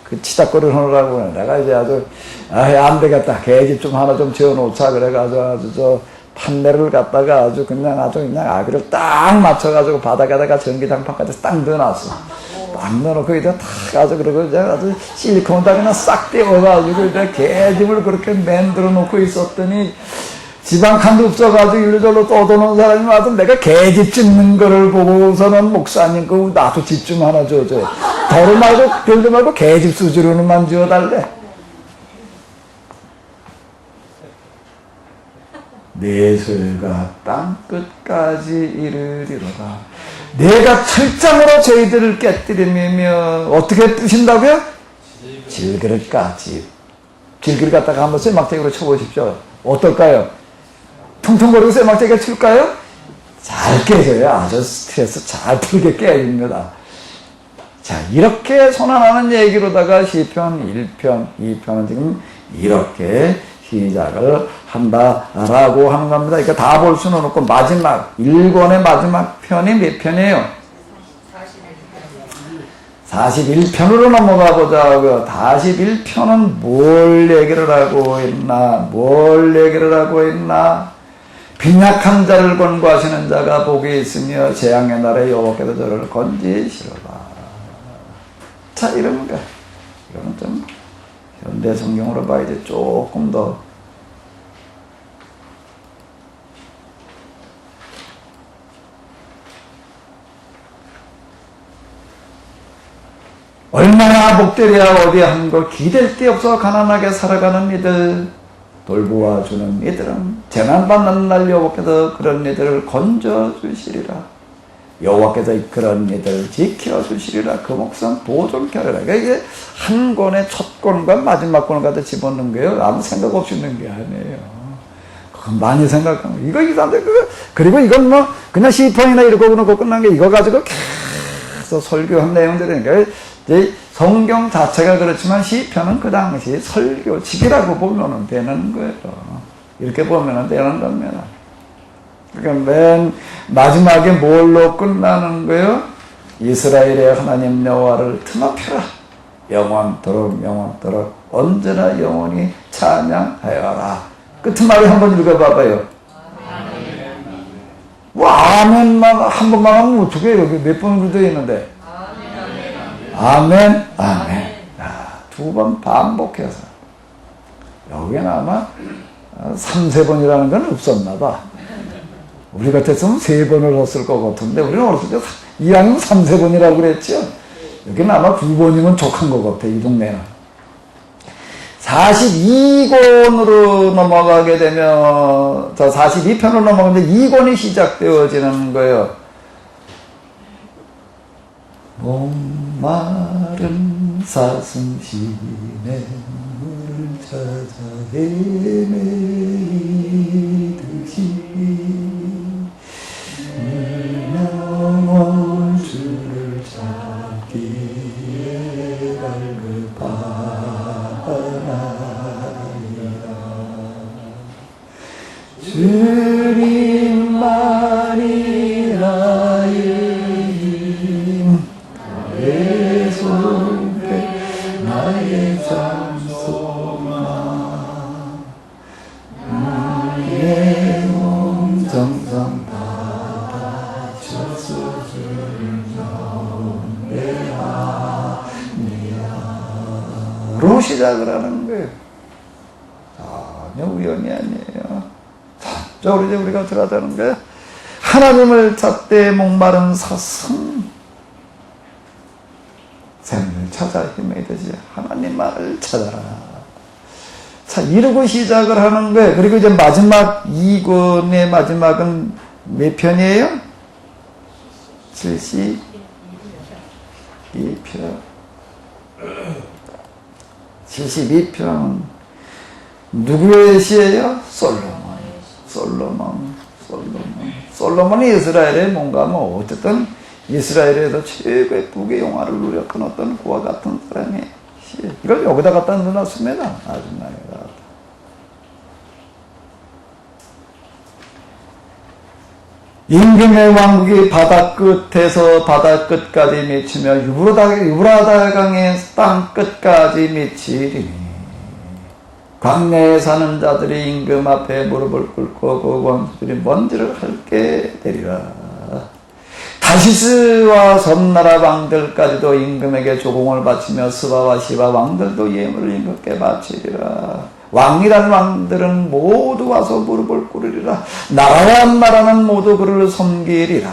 그 치닥거리를 하느라고 내가 이제 아주 안 되겠다 개집 좀 하나 좀 지어놓자 그래가지고 아주 저 판넬을 갖다가 아주 그냥 아기를 딱 맞춰가지고 바닥에다가 전기장판까지 딱 넣어놨어. 딱 넣어놓고 이제 탁 아주 그러고 이제 아주 실리콘에다 그냥 싹 떼어가지고 이제 개집을 그렇게 만들어 놓고 있었더니 지방 칸도 없어가지고 일로절로 떠도는 사람이 와서 내가 개집 짓는 거를 보고서는 목사님 그 나도 집 좀 하나 줘줘. 더러 말고 별도 말고 개집 수주로는만 지어달래. 내 소유가 땅 끝까지 이르리로다. 내가 철장으로 저희들을 깨뜨리며 어떻게 뜨신다고요? 질그릇까지. 질그릇 갖다가 한번 쇠막대기로 쳐보십시오. 어떨까요? 퉁퉁거리고 쇠막대기가 칠까요? 잘 깨져요. 아주 스트레스 잘 풀게 깨집니다. 자, 이렇게 선언하는 얘기로다가 시편 1편, 2편은 지금 이렇게 시작을 한다라고 하는 겁니다. 그러니까 다 볼 수는 없고 마지막 1권의 마지막 편이 몇 편이에요? 41편으로 넘어가 보자고요. 41편은 뭘 얘기를 하고 있나? 빈약한 자를 권고하시는 자가 복이 있으며 재앙의 날에 여호와께서 저를 건지시로다. 자, 이런 거. 이거는 좀 현대 성경으로 봐야 돼. 조금 더 얼마나 복되랴 어디 한 거 기댈 데 없어 가난하게 살아가는 이들 돌보아주는 이들은 재난받는 날 여호와께서 그런 이들을 건져주시리라. 여호와께서 그런 이들을 지켜주시리라. 그 목숨 보존케 하리라. 그러니까 이게 한 권의 첫 권과 마지막 권을 갖다 집어넣는 거예요. 아무 생각 없이 넣는 게 아니에요. 그건 많이 생각하면 이거 이 사람들 그리고 이건 뭐 그냥 시편이나 이러고 그러고 끝난 게 이거 가지고 계속 설교한 내용들이니까 이제 성경 자체가 그렇지만 시편은 그 당시 설교집이라고 보면 되는 거예요. 이렇게 보면 되는 겁니다. 그러니까 맨 마지막에 뭘로 끝나는 거예요? 이스라엘의 하나님 여호와를 트높여라. 영원토록 언제나 영원히 찬양하여라. 끝말을 한번 읽어봐봐요. 아멘만 한 번만 하면 어떻게 해요? 여기 몇 번으로 되어 있는데 아멘. 두 번 반복해서 여기는 아마 3, 4번이라는 건 없었나 봐. 우리 같았으면 3번을 했을 것 같은데, 우리는 어렸을 때 이왕이면 3-4번이라고 그랬죠. 여기는 아마 2번이면 족한 것 같아, 이 동네는. 42권으로 넘어가게 되면, 42편으로 넘어가는데 2권이 시작되어지는 거예요. 목마른 사슴시내 물을 찾아 헤매이듯이 영원 주를 찾기에 갈급하나이다. 주님만이 나의 나의 소패 나의 장소나 나의 몸 정성 바쳐서 로 시작을 하는 거예요. 전혀 우연이 아니에요. 자, 이제 우리가 들어가자는 거예요. 하나님을 찾되 목마른 사슴 샘을 찾아 헤매듯이 하나님만을 찾아라. 자, 이러고 시작을 하는 거예요. 그리고 이제 마지막 2권의 마지막은 몇 편이에요? 72편. 누구의 시예요? 솔로몬이 이스라엘의 뭔가 어쨌든 이스라엘에서 최고의 북의 영화를 누렸던 어떤 그와 같은 사람의 시. 이걸 여기다 갖다 넣어놨습니다. 아줌마가. 임금의 왕국이 바다 끝에서 바다 끝까지 미치며 유브라다강의 땅 끝까지 미치리니 광야에 사는 자들이 임금 앞에 무릎을 꿇고 그 원수들이 먼지를 핥게 되리라. 다시스와 섬나라 왕들까지도 임금에게 조공을 바치며 스바와 시바 왕들도 예물을 임금께 바치리라. 왕이란 왕들은 모두 와서 무릎을 꿇으리라. 나라와 나라는 모두 그를 섬기리라.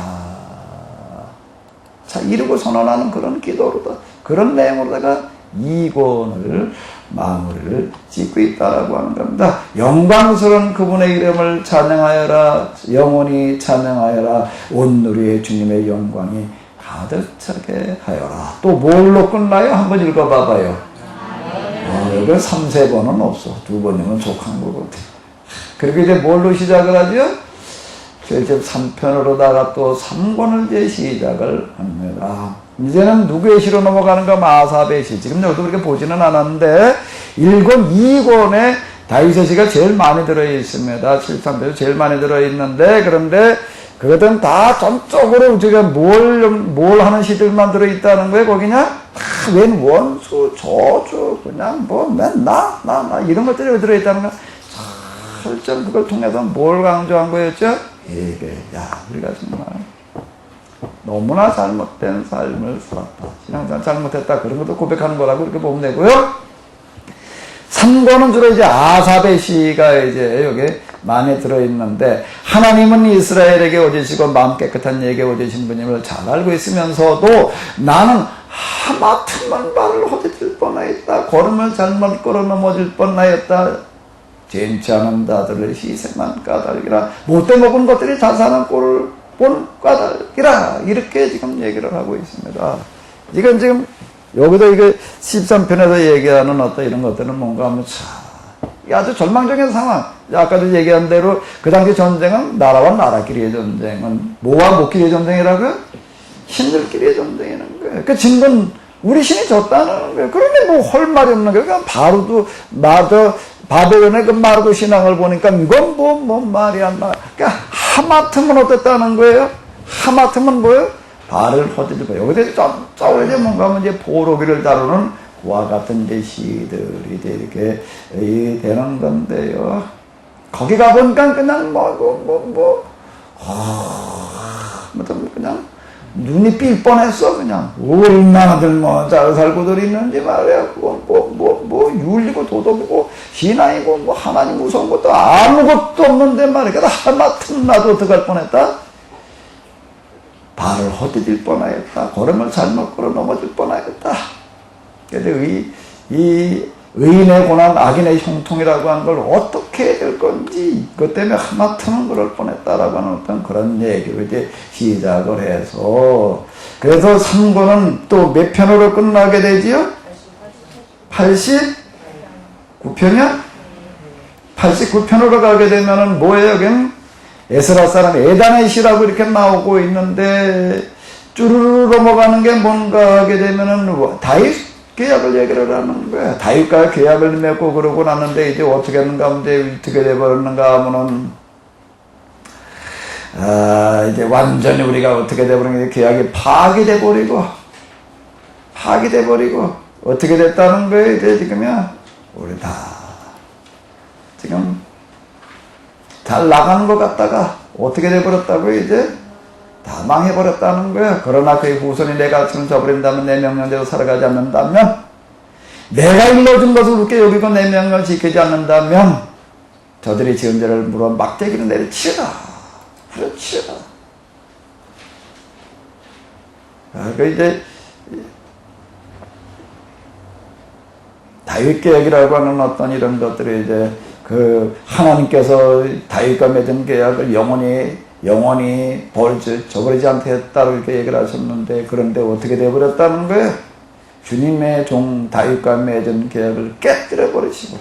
자, 이러고 선언하는 그런 기도로다. 그런 내용으로다가 2권을 마무리를 짓고 있다라고 하는 겁니다. 영광스러운 그분의 이름을 찬양하여라. 영원히 찬양하여라. 온누리의 주님의 영광이 가득 차게 하여라. 또 뭘로 끝나요? 한번 읽어봐봐요. 여기 3-4번은 없어. 2번이면 족한 것 같아. 그리고 이제 뭘로 시작을 하죠? 이제 3편으로다가 또 3권을 이제 시작을 합니다. 이제는 누구의 시로 넘어가는가? 아삽의 시. 지금 여기도 그렇게 보지는 않았는데 1권, 2권에 다윗의 시가 제일 많이 들어있습니다. 73편에 제일 많이 들어있는데, 그런데 그것은 다 전적으로 우리가 뭘 하는 시들만 들어있다는 거예요. 거기냐? 웬 원수, 저주, 그냥 나 이런 것들이 들어있다는 거. 설정 그걸 통해서 뭘 강조한 거였죠? 우리가 정말 너무나 잘못된 삶을 살았다. 신앙생활 잘못했다. 그런 것도 고백하는 거라고 이렇게 보면 되고요. 3권은 주로 이제 아삽의 시가 이제 여기 많이 들어있는데, 하나님은 이스라엘에게 오지시고 마음 깨끗한 이에게 오지신 분임을 잘 알고 있으면서도 나는 하마터면 발을 헛디딜 뻔하였다. 걸음을 잘못 걸어 넘어질 뻔하였다. 괜찮지 않은 자들을 희생한 까닭이라. 못돼 먹은 것들이 자산한 꼴을 본 까닭이라. 이렇게 지금 얘기를 하고 있습니다. 이건 지금 여기도 이게 13편에서 얘기하는 어떤 이런 것들은 뭔가 하면 아주 절망적인 상황. 아까도 얘기한 대로 그 당시 전쟁은 나라와 나라끼리의 전쟁은 뭐와 뭐끼리의 전쟁이라고요? 신들끼리의 전쟁이라는 거예요. 그 진건 우리 신이 졌다는 거예요. 그런데 뭐 할 말이 없는 거예요. 그러니까 바로도 바벨론의 그 마르고 신앙을 보니까 이건 뭐 말이야. 그러니까 하마터면 어땠다는 거예요? 하마터면 뭐예요? 발을 헛디디고. 여기서 이제 뭔가 하면 이제 보로기를 다루는 그와 같은 이제 시들이 이렇게 되는 건데요. 거기 가보니까 그냥 그냥 눈이 삘 뻔했어. 그냥 얼마나들 뭐 잘 살고들 있는지 말이야. 그건 뭐 윤리고 도덕이고 신앙이고 뭐 하나님 무서운 것도 아무것도 없는데 말이야. 하마터면 나도 어떡할 뻔했다. 발을 헛디딜 뻔하겠다. 걸음을 잘못 걸어 넘어질 뻔하겠다. 그런데 이 의인의 고난, 악인의 형통이라고 하는 걸 어떻게 해야 될 건지, 그것 때문에 하마터면 그럴 뻔했다라고 하는 어떤 그런 얘기로 이제 시작을 해서, 그래서 3권은 또 몇 편으로 끝나게 되지요? 89편이요? 89편으로 가게 되면은 뭐예요, 여기는? 에스라 사람 에단의 시라고 이렇게 나오고 있는데, 쭈르르 넘어가는 게 뭔가 하게 되면은, 다윗 계약을 얘기를 하는 거야. 다윗과 계약을 맺고 그러고 났는데 이제 어떻게 하는가 하면 어떻게 돼버렸는가 하면은 이제 완전히 우리가 어떻게 돼버리는 게 계약이 파기돼버리고 어떻게 됐다는 거예요. 이제 지금이야 우리 다 지금 잘 나가는 것 같다가 어떻게 돼버렸다고요. 이제 다 망해버렸다는 거야. 그러나 그의 후손이 내 가르침을 저버린다면, 내 명령대로 살아가지 않는다면, 내가 일러준 것을 그렇게 여기고 내 명령을 지키지 않는다면, 저들이 지은 죄를 물어 막대기로 내리치라. 후려치라. 그 이제 다윗 계약이라고 하는 어떤 이런 것들이 이제 그 하나님께서 다윗과 맺은 계약을 영원히 저버리지 않겠다고 이렇게 얘기를 하셨는데, 그런데 어떻게 되어버렸다는 거예요? 주님의 종 다윗과 맺은 계약을 깨뜨려 버리시고,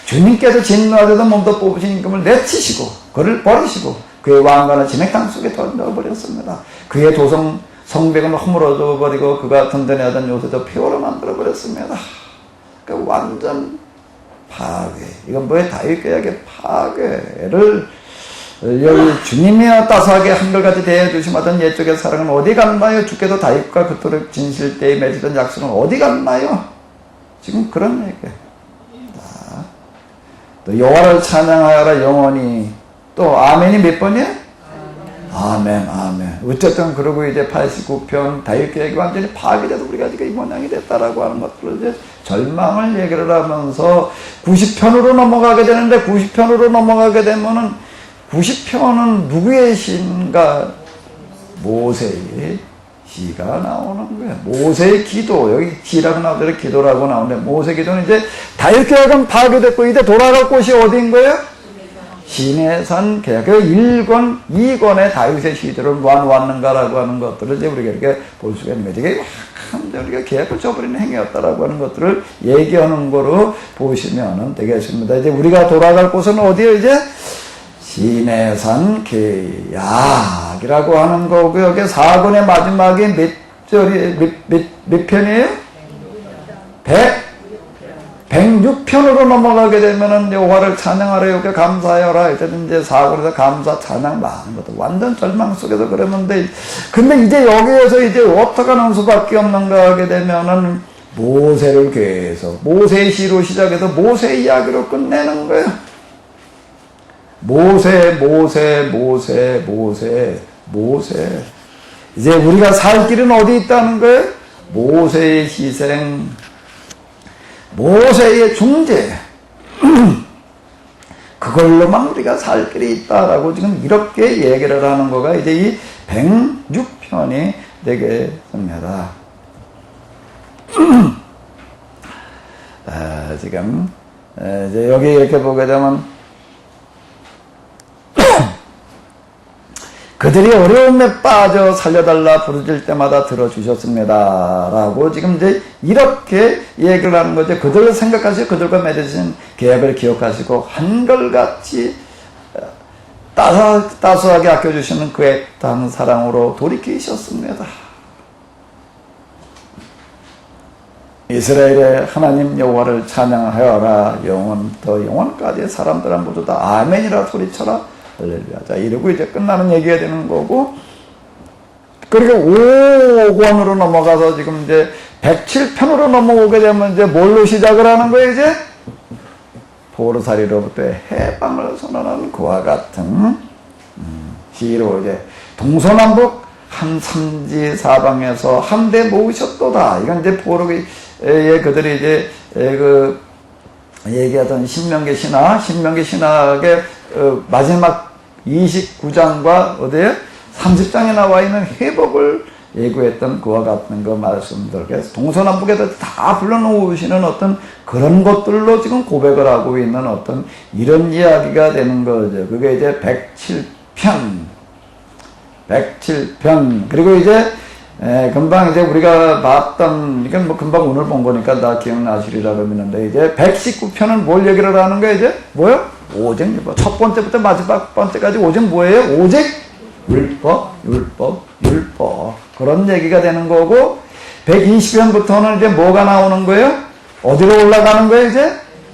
주님께서 진노하셔서 몸도 뽑으신 임금을 내치시고, 그를 버리시고, 그의 왕관을 진액탕 속에 던져버렸습니다. 그의 도성 성벽은 허물어져 버리고, 그가 든든하던 요새도 폐허로 만들어 버렸습니다. 그 완전 파괴. 이건 뭐예요? 다윗 계약의 파괴를 여기 주님이 따스하게 한결같이 대해주심하던 옛적의 사랑은 어디 갔나요? 주께서 다윗과 그토록 진실 때에 맺으던 약속은 어디 갔나요? 지금 그런 얘기예요. 또 여호와를 찬양하여라 영원히. 또 아멘이 몇 번이에요? 아멘. 어쨌든 그러고 이제 89편 다윗 계획이 완전히 파괴돼서 우리가 지금 이 모양이 됐다라고 하는 것들을 이제 절망을 얘기를 하면서 90편으로 넘어가게 되는데, 90편으로 넘어가게 되면은 90편은 누구의 시인가? 모세의 시가 나오는 거예요. 모세의 기도, 여기 시라고 나오더니 기도라고 나오는데, 모세 기도는 이제 다윗 계약은 파괴됐고 이제 돌아갈 곳이 어디인 거예요? 시내산 계약. 그 1권, 2권의 다윗의 시들을 모아놓았는가라고 하는 것들을 이제 우리가 이렇게 볼 수가 있는 거죠. 이게 우리가 계약을 저버리는 행위였다라고 하는 것들을 얘기하는 거로 보시면 되겠습니다. 이제 우리가 돌아갈 곳은 어디예요, 이제? 시내산 계약이라고 하는 거고, 여기 4권의 마지막에 몇 편이에요? 106편으로 넘어가게 되면은 여호와를 찬양하라, 여기 감사하여라. 이제는 이제 4권에서 감사, 찬양 많은 것도 완전 절망 속에서 그러는데, 근데 이제 여기에서 이제 어떻게 하는 수밖에 없는가 하게 되면은 모세를 계속, 모세의 시로 시작해서 모세의 이야기로 끝내는 거예요. 모세. 이제 우리가 살 길은 어디 있다는 거예요? 모세의 희생, 모세의 중재, 그걸로만 우리가 살 길이 있다라고 지금 이렇게 얘기를 하는 거가 이제 이 106편이 되겠습니다. 지금 이제 여기 이렇게 보게 되면 그들이 어려움에 빠져 살려달라 부르질 때마다 들어주셨습니다. 라고 지금 이제 이렇게 얘기를 하는 거죠. 그들을 생각하시고 그들과 맺으신 계약을 기억하시고 한결같이 따스하게 아껴주시는 그의 애타는 사랑으로 돌이키셨습니다. 이스라엘의 하나님 여호와를 찬양하여라. 영원부터 영원까지 사람들은 모두 다 아멘이라 소리쳐라. 할렐루야. 자, 이러고 이제 끝나는 얘기가 되는 거고, 그리고 5권으로 넘어가서 지금 이제 107편으로 넘어오게 되면 이제 뭘로 시작을 하는 거예요, 이제? 포르사리로부터 해방을 선언하는 그와 같은 시로 이제 동서남북 한 삼지 사방에서 한데 모으셨도다. 이건 이제 포로기에 그들이 이제 그 얘기하던 신명기 신학의 마지막 29장과 어디에 30장에 나와 있는 회복을 예고했던 그와 같은 거 말씀들. 동서남북에다 다 불러놓으시는 어떤 그런 것들로 지금 고백을 하고 있는 어떤 이런 이야기가 되는 거죠. 그게 이제 107편. 그리고 이제 금방 이제 우리가 봤던, 이건 뭐 금방 오늘 본 거니까 다 기억나시리라고 믿는데, 이제 119편은 뭘 얘기를 하는 거예요, 이제? 뭐요? 오직 율법. 첫 번째부터 마지막 번째까지 오직 뭐예요? 오직 율법. 그런 얘기가 되는 거고, 120편부터는 이제 뭐가 나오는 거예요? 어디로 올라가는 거예요, 이제?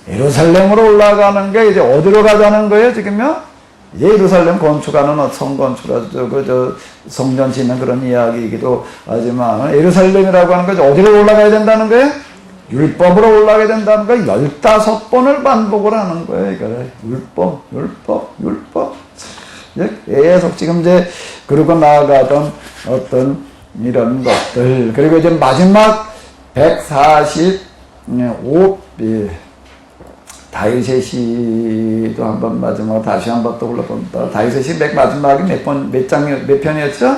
예루살렘으로 올라가는 게 이제 어디로 가자는 거예요, 지금요? 이제 예루살렘 건축하는 성건축하죠. 성전 짓는 그런 이야기이기도 하지만, 예루살렘이라고 하는 거죠. 어디로 올라가야 된다는 거예요? 율법으로 올라가야 된다는 거예요. 15번을 반복을 하는 거예요. 이거를. 율법. 계속 지금 이제, 그러고 나아가던 어떤 이런 것들. 그리고 이제 마지막 145, 다윗의 시도 한번 마지막 다시 한번 떠올려봅니다. 다윗의 시 맨 마지막이 몇 편이었죠?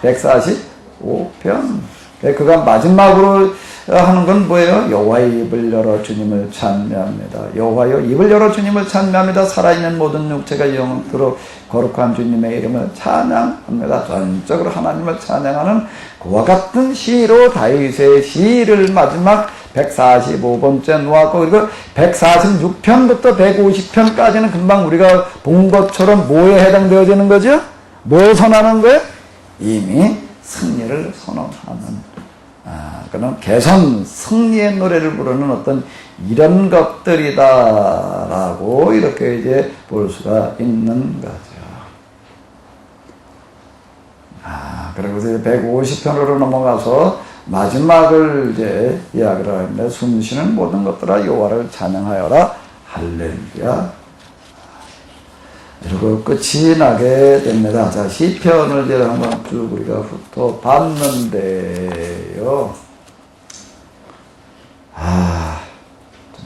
145편. 그가 마지막으로 하는 건 뭐예요? 여호와의 입을 열어 주님을 찬미합니다. 여호와여 입을 열어 주님을 찬미합니다. 살아있는 모든 육체가 영원토록 거룩한 주님의 이름을 찬양합니다. 전적으로 하나님을 찬양하는 그와 같은 시로 다윗의 시를 마지막 145번째 놓았고, 그리고 146편부터 150편까지는 금방 우리가 본 것처럼 뭐에 해당되어지는 거죠? 뭘 선언하는 거예요? 이미 승리를 선언하는, 그는 개선, 승리의 노래를 부르는 어떤 이런 것들이다라고 이렇게 이제 볼 수가 있는 거죠. 그리고 이제 150편으로 넘어가서 마지막을 이제 이야기를 하는데, 숨쉬는 모든 것들아 여호와를 찬양하여라. 할렐루야. 그리고 끝이 나게 됩니다. 자, 시편을 이제 한번 쭉 우리가 훑어봤는데요.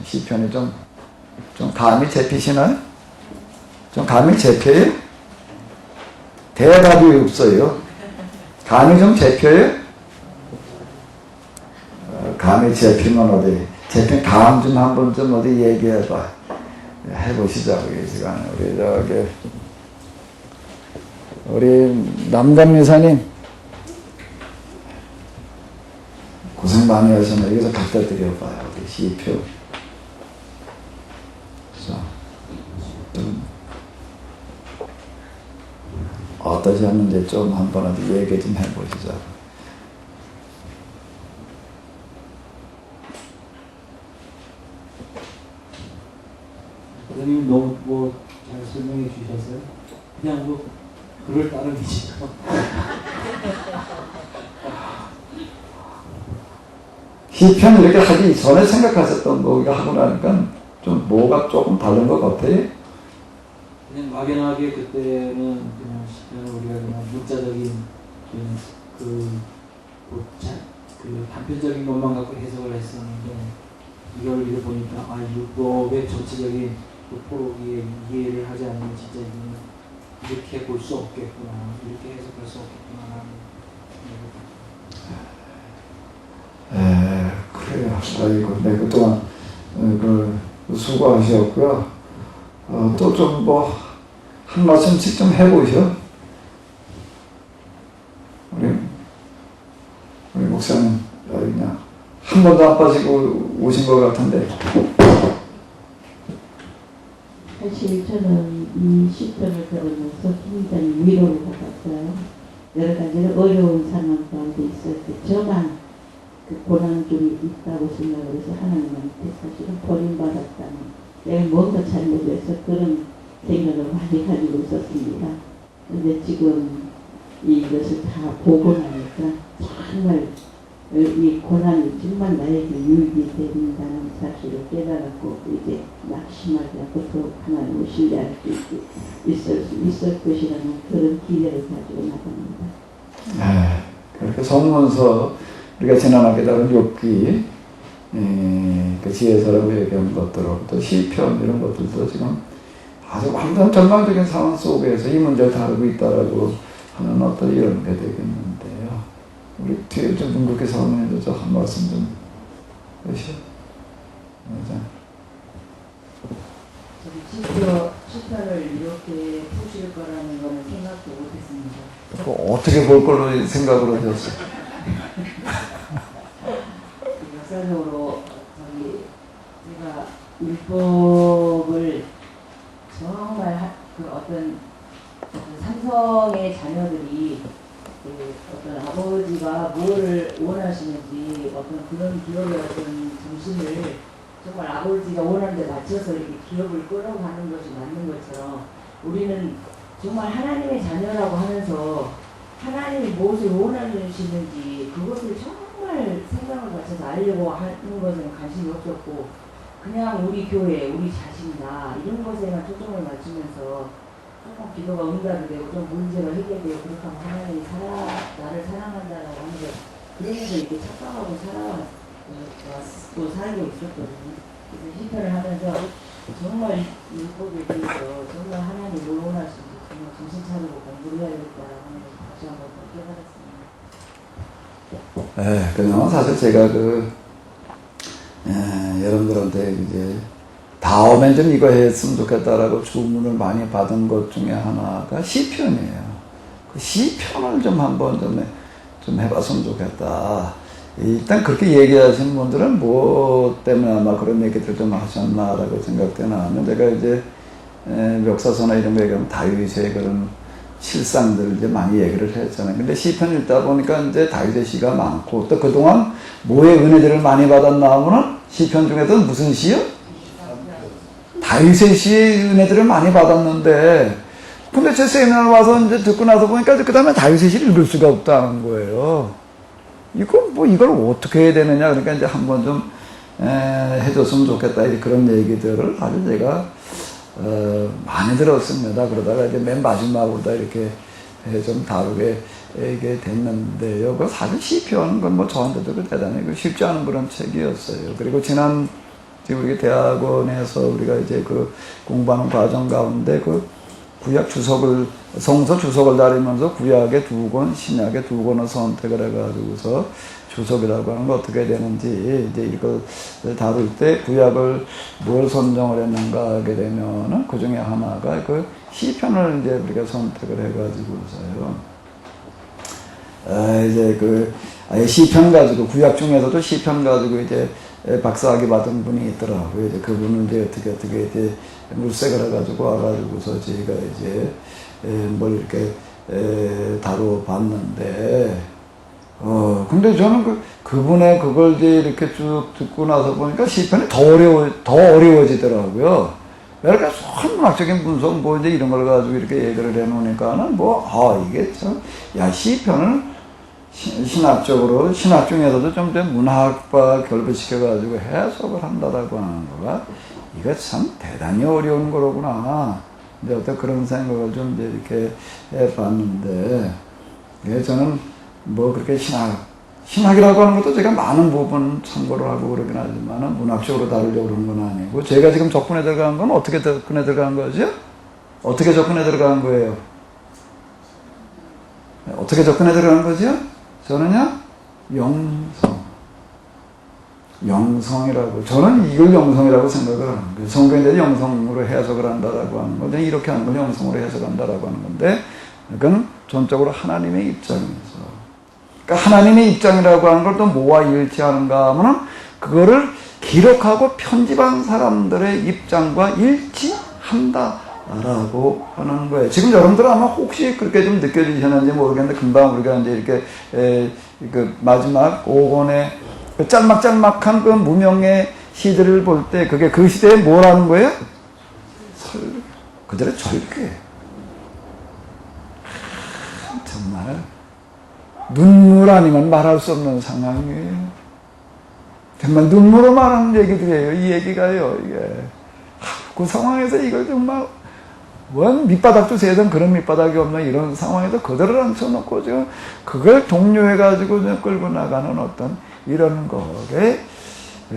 시편이 좀 감이 잡히시나요? 좀 감이 잡혀요? 대답이 없어요. 감이 좀 잡혀요? 감이 잡히면 어디, 잡힌 감 좀 한번 좀 어디 얘기해봐. 해보시죠. 이 시간에. 우리 남담 여사님, 고생 많이 하셨네. 여기서 갖다 드려봐요. 우리 시표. 자, 어떠셨는지 좀 한번 어디 얘기 좀 해보시죠. 선생님 너무 잘 설명해 주셔서요. 그냥 글을 따르기죠. 시편 이렇게 하기 전에 생각하셨던 거가 하고 나니까 좀 뭐가 조금 다른 것 같아요? 그냥 막연하게 그때는 그냥 시편을 우리가 그냥 문자적인 그 단편적인 것만 갖고 해석을 했었는데, 이걸 보니까 율법의 전체적인 그 포로기에 이해를 하지 않으면 진짜 이렇게 볼 수 없겠구나, 이렇게 해석할 수 없겠구나. 그래요. 아이고, 네, 그동안 수고하셨고요. 또 좀 한 말씀씩 좀 해보셔. 우리 목사님, 그냥 한 번도 안 빠지고 오신 것 같은데. 사실 저는 이 시편을 들으면서 굉장히 위로를 받았어요. 여러 가지 어려운 상황 가운데 있을 때 저만 그 고난 중에 있다고 생각을 해서 하나님한테 사실은 버림받았다는, 내가 뭔가 잘못해서 그런 생각을 많이 가지고 있었습니다. 근데 지금 이것을 다 보고 나니까 정말 이 고난이 정말 나에게 유익이 된다는 사실을 깨달았고, 이제 낙심하지 않고 더욱 하나님을 신뢰할 수 있을 것이라는 그런 기대를 가지고 나갑니다. 그렇게 성문서 우리가 지난하게 다룬 욥기 그 지혜서라고 얘기한 것들하고 또 시편 이런 것들도 지금 아주 완전 전망적인 상황 속에서 이 문제를 다루고 있다라고 하는 어떤 이런 게 되겠는데요. 우리 뒤에 좀 눈그렇게 설명해줘서 한 말씀 좀 해주시죠. 시편을 이렇게 푸실 거라는 거는 생각도 못했습니다. 어떻게 볼 걸로 생각을 하셨어요? 역사적으로 제가 율법을 정말 그 어떤 삼성의 자녀들이 어떤 아버지가 뭐를 원하시는지 어떤 그런 기업의 어떤 정신을 정말 아버지가 원하는 데 맞춰서 이렇게 기업을 끌어가는 것이 맞는 것처럼 우리는 정말 하나님의 자녀라고 하면서 하나님이 무엇을 원하시는지 그것을 정말 생각을 맞춰서 알려고 하는 것은 관심이 없었고 그냥 우리 교회, 우리 자신이나 이런 것에만 초점을 맞추면서 조금 기도가 응답이 되고 좀 문제가 해결되고 그렇게 하면 하나님이 나를 사랑한다라고 하는 걸 그러면서 이렇게 착각하고 살고 있었거든요. 그래서 시편을 하면서 정말 율법에 대해서 정말 하나님이 뭘 원하시는지 정말 정신 차리고 공부를 해야겠다라고 하는 걸 다시 한번 깨달았습니다. 그냥 사실 제가 여러분들한테 이제 다음엔 좀 이거 했으면 좋겠다라고 주문을 많이 받은 것 중에 하나가 시편이에요. 그 시편을 좀 한번 좀 해봤으면 좋겠다. 일단 그렇게 얘기하시는 분들은 뭐 때문에 아마 그런 얘기들 좀 하셨나라고 생각되나 하면 제가 이제 역사서나 이런 거 얘기하면 다윗의 그런 실상들 이제 많이 얘기를 했잖아요. 근데 시편 읽다 보니까 이제 다윗의 시가 많고 또 그동안 뭐의 은혜들을 많이 받았나 하면은 시편 중에서 무슨 시요? 다윗의 시의 은혜들을 많이 받았는데 근데 제 세미나를 와서 이제 듣고 나서 보니까 그 다음에 다윗의 시를 읽을 수가 없다는 거예요. 이걸 어떻게 해야 되느냐. 그러니까 이제 한번 좀, 해줬으면 좋겠다. 그런 얘기들을 아주 제가, 많이 들었습니다. 그러다가 이제 맨 마지막으로 이렇게 좀 다루게 이게 됐는데요. 그 사실 시편 건 뭐 저한테도 대단히 쉽지 않은 그런 책이었어요. 그리고 지금 우리 대학원에서 우리가 이제 그 공부하는 과정 가운데 구약 성서 주석을 다루면서 구약의 2권, 신약의 2권을 선택을 해가지고서 주석이라고 하는 거 어떻게 되는지 이제 이걸 다룰 때 구약을 뭘 선정을 했는가 하게 되면은 그 중에 하나가 그 시편을 이제 우리가 선택을 해가지고서요. 이제 아예 시편 가지고 구약 중에서도 시편 가지고 이제 박사학위 받은 분이 있더라고요. 이제 그분은 이제 어떻게 이제 물색을 해가지고 와가지고서 저희가 이제 뭘 이렇게 다뤄봤는데, 근데 저는 그분의 그걸 이제 이렇게 쭉 듣고 나서 보니까 시편이 더 어려워지더라고요. 그러니까 선문학적인 분석 뭐 이제 이런 걸 가지고 이렇게 얘기를 해놓으니까는 이게 참, 시편을 신학 중에서도 좀 문학과 결부시켜가지고 해석을 한다라고 하는 거가, 이거 참 대단히 어려운 거로구나. 이제 어떤 그런 생각을 좀 이제 이렇게 해봤는데, 저는 뭐 그렇게 신학이라고 하는 것도 제가 많은 부분 참고를 하고 그러긴 하지만 문학적으로 다루려고 그러는 건 아니고, 제가 지금 접근해 들어간 건 어떻게 접근해 들어간 거죠? 어떻게 접근해 들어간 거예요? 어떻게 접근해 들어간 거죠? 저는요, 영성이라고. 저는 이걸 영성이라고 생각을 하는 거예요. 성경에 영성으로 해석을 한다라고 하는 건데, 이렇게 하는 건 영성으로 해석한다라고 하는 건데, 그건 전적으로 하나님의 입장에서. 그러니까 하나님의 입장이라고 하는 걸 또 뭐와 일치하는가 하면은, 그거를 기록하고 편집한 사람들의 입장과 일치한다라고 하는 거예요. 지금 여러분들은 아마 혹시 그렇게 좀 느껴지셨는지 모르겠는데, 금방 우리가 이제 이렇게, 마지막 5권의 그 짤막짤막한 그 무명의 시들을 볼 때 그게 그 시대에 뭐라는 거예요? 그들의 절규. 정말 눈물 아니면 말할 수 없는 상황이에요. 정말 눈물로 말하는 얘기들이에요. 이 얘기가요. 이게 그 상황에서 이걸 정말 원 밑바닥도 세던 그런 밑바닥이 없는 이런 상황에도 그대로 앉혀놓고 지금 그걸 독려해가지고 끌고 나가는 어떤 이런 거에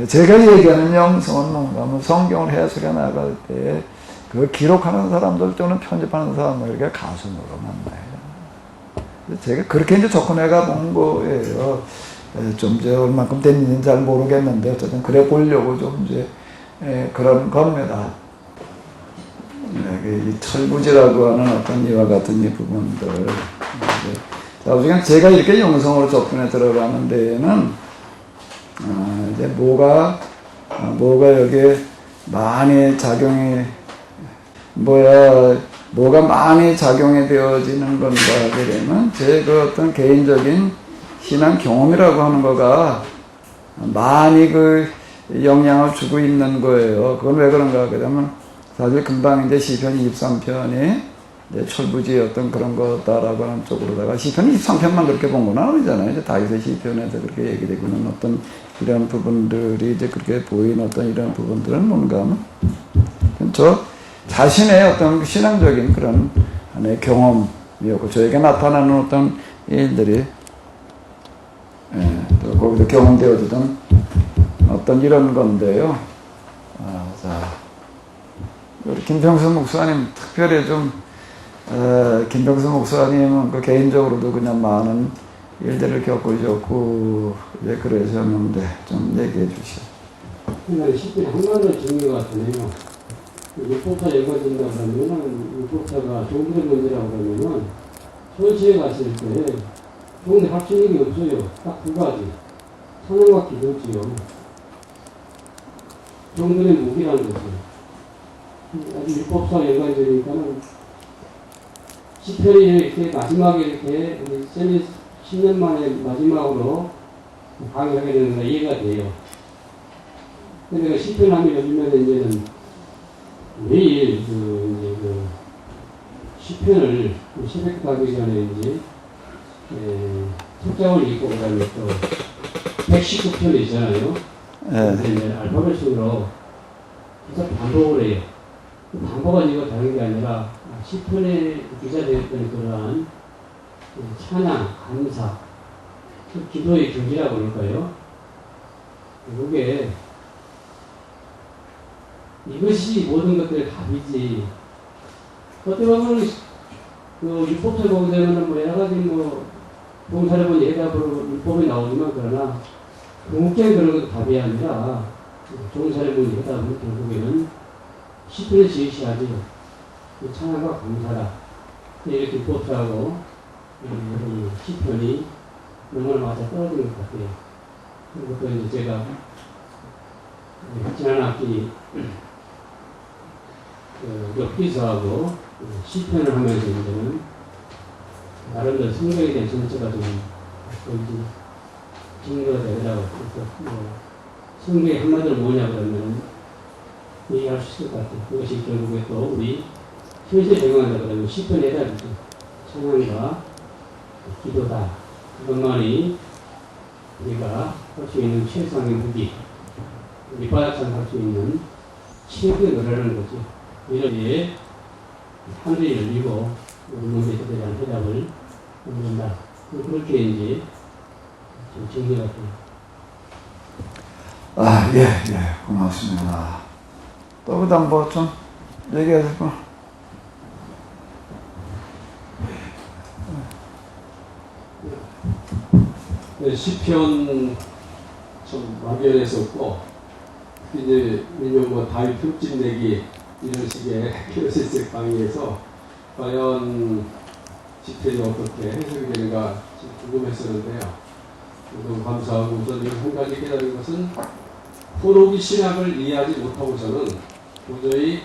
제가 얘기하는 영성은 뭔가 하면 성경을 해석해 나갈 때 그 기록하는 사람들 또는 편집하는 사람들 이렇게 가슴으로 만나요. 제가 그렇게 이제 접근해가 본 거예요. 좀 이제 얼만큼 됐는지는 잘 모르겠는데 어쨌든 그래 보려고 좀 이제 그런 겁니다. 이 철부지라고 하는 어떤 이와 같은 이 부분들. 나중에 제가 이렇게 영성으로 접근해 들어가는 데에는 이제 뭐가 여기에 많이 작용이 뭐가 많이 작용이 되어지는 건가 그러면 제 그 어떤 개인적인 신앙 경험이라고 하는 거가 많이 그 영향을 주고 있는 거예요. 그건 왜 그런가 그러면 사실 금방 이제 시편 23편이 이제 철부지의 어떤 그런 거다라고 하는 쪽으로다가 시편 23편만 그렇게 본 건 아니잖아요. 이제 다윗의 시편에서 그렇게 얘기되고 있는 어떤 이런 부분들이 이제 그렇게 보이는 어떤 이런 부분들은 뭔가 하면 저 자신의 어떤 신앙적인 그런 하나의 경험이었고 저에게 나타나는 어떤 일들이 또 거기서 경험되어지던 어떤 이런 건데요. 자, 우리 김병수 목사님 특별히 좀 김병수 목사님은 그 개인적으로도 그냥 많은 일들을 겪으셨고 이제 그러셨는데 좀 얘기해 주시죠. 그러니까 쉽게 한 가지 중요한 것 같네요. 율법사 읽어준다 그러면은 율법사가 종교 문제라고 그러면은 현실에 갔을 때 종교 합치는 게 없어요. 딱 두 가지. 찬양과 기도지요. 종교의 무기라는 거죠. 아주 율법사 연관되니까는 시편이 이렇게 마지막에 이렇게 10년 만에 마지막으로 강의하게 되는 거 이해가 돼요. 근데 그 시편 하면 요즘에는 이제는 매일 시편을 새벽 가기 전에 이제 책장을 읽고 그다음에 또 119편 있잖아요. 근데 이제 알파벳 순으로 계속 반복을 해요. 그 반복은 이거 다른 게 아니라 시편에 기자되었던 그러한 찬양, 감사, 기도의 경지라고 그럴까요? 이게 이것이 모든 것들의 답이지. 어떻게 보면 그 율법서 보게 되면 뭐 여러 가지 뭐 봉사를 예답으로 율법이 나오지만 그러나 궁극적인 그런 것도 답이 아니라 종사를 보는 예답은 결국에는 시편을 제시하지. 찬양과 감사라. 이렇게 율법서하고 시편이 너무나 맞아 떨어지는 것 같아요. 그것도 이제 제가 지난 학기 엽기서하고 시편을 하면서 이제는 나름대로 성경에 대한 전체가 좀 보이지 증거가 되더라고요. 그래서 성경의 한마디로 뭐냐 그러면 얘기할 수 있을 것 같아요. 그것이 결국에 또 우리 현실에 적용한다 그러면 시편의 답이죠. 찬양과 기도다. 그것만이 우리가 할 수 있는 최상의 무기, 밑바닥처럼 할 수 있는 최고의 노래라는 거죠. 이러기에 하늘이 열리고 우리 문제에 대한 해답을 얻는다. 그렇게 이제 좀 정리가 돼요. 예, 고맙습니다. 또 그다음 뭐 좀 얘기하실 거? 시편 좀 막연했었고, 이제 민영 뭐 다윗 흠집 내기 이런 식의 교세색 강의에서 과연 시편이 어떻게 해석이 되는가 궁금했었는데요. 너무 감사하고 우선 한 가지 깨달은 것은 포로기 신학을 이해하지 못하고서는 도저히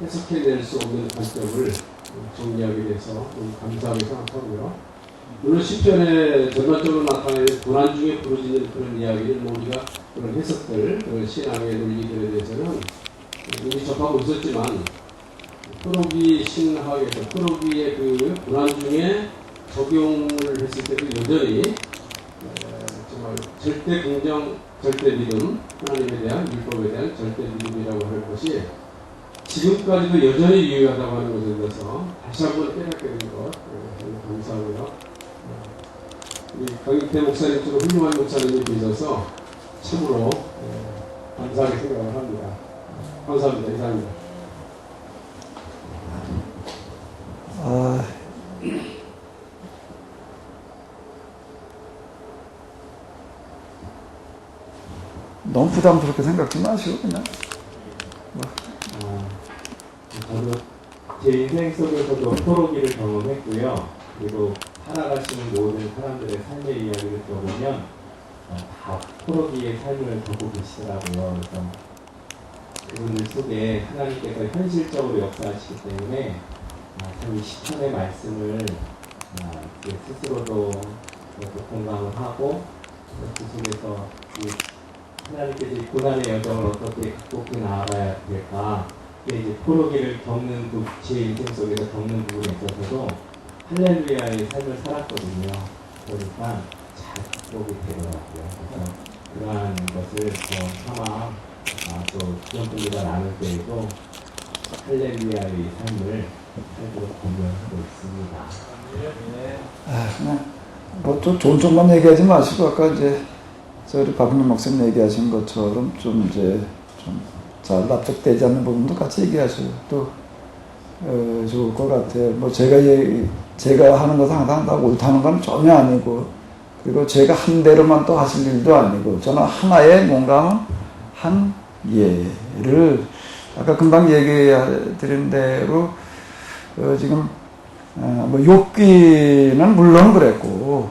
해석해낼 수 없는 관점을 정리하게 돼서 너무 감사하게 생각하고요. 물론 시편에 전반적으로 나타나는 고난 중에 부르짖는 그런 이야기를 우리가 그런 해석들, 그런 신앙의 논리들에 대해서는 이미 접하고 있었지만 포로기 신학에서 포로기의 그 고난 중에 적용을 했을 때도 여전히 정말 절대 긍정, 절대 믿음, 하나님에 대한 율법에 대한 절대 믿음이라고 하는 것이 지금까지도 여전히 유효하다고 하는 것에 대해서 다시 한번 깨닫게 된 것 감사하고요. 우리 강익대 목사님처럼 훌륭한 목사님이 계셔서 참으로 감사하게 생각을 합니다. 감사합니다. 이상입니다. 너무 부담스럽게 생각지 마시고 그냥 저도 제 인생 속에서도 포로기를 경험했고요. 그리고 살아가시는 모든 사람들의 삶의 이야기를 들어보면 다 포로기의 삶을 겪고 계시더라고요. 그래서 그분들 속에 하나님께서 현실적으로 역사하시기 때문에 참 이 시편의 말씀을 스스로도 공감을 하고 그 속에서 이 하나님께서 이 고난의 여정을 어떻게 극복해 나아가야 될까, 이제 포로기를 겪는 제 인생 속에서 겪는 부분에 있어서도 할렐루야의 삶을 살았거든요. 그러니까 잘 극복이 되더라고요. 그래서 그러한 것을 삼아 또 그런 분들과 나눌 때에도 할렐루야의 삶을 살도록 공부하고 있습니다. 그냥 뭐좀 좋은 쪽만 얘기하지 마시고 아까 이제 우리 박은영 목사님 얘기하신 것처럼 좀 이제 좀 잘 납득되지 않는 부분도 같이 얘기하셔도 또 좋을 것 같아요. 뭐 제가 하는 것은 항상 다 옳다는 건 전혀 아니고, 그리고 제가 한 대로만 또 하실 일도 아니고, 저는 하나의 뭔가 한 예를 아까 금방 얘기해 드린 대로 지금 뭐 욥기는 물론 그랬고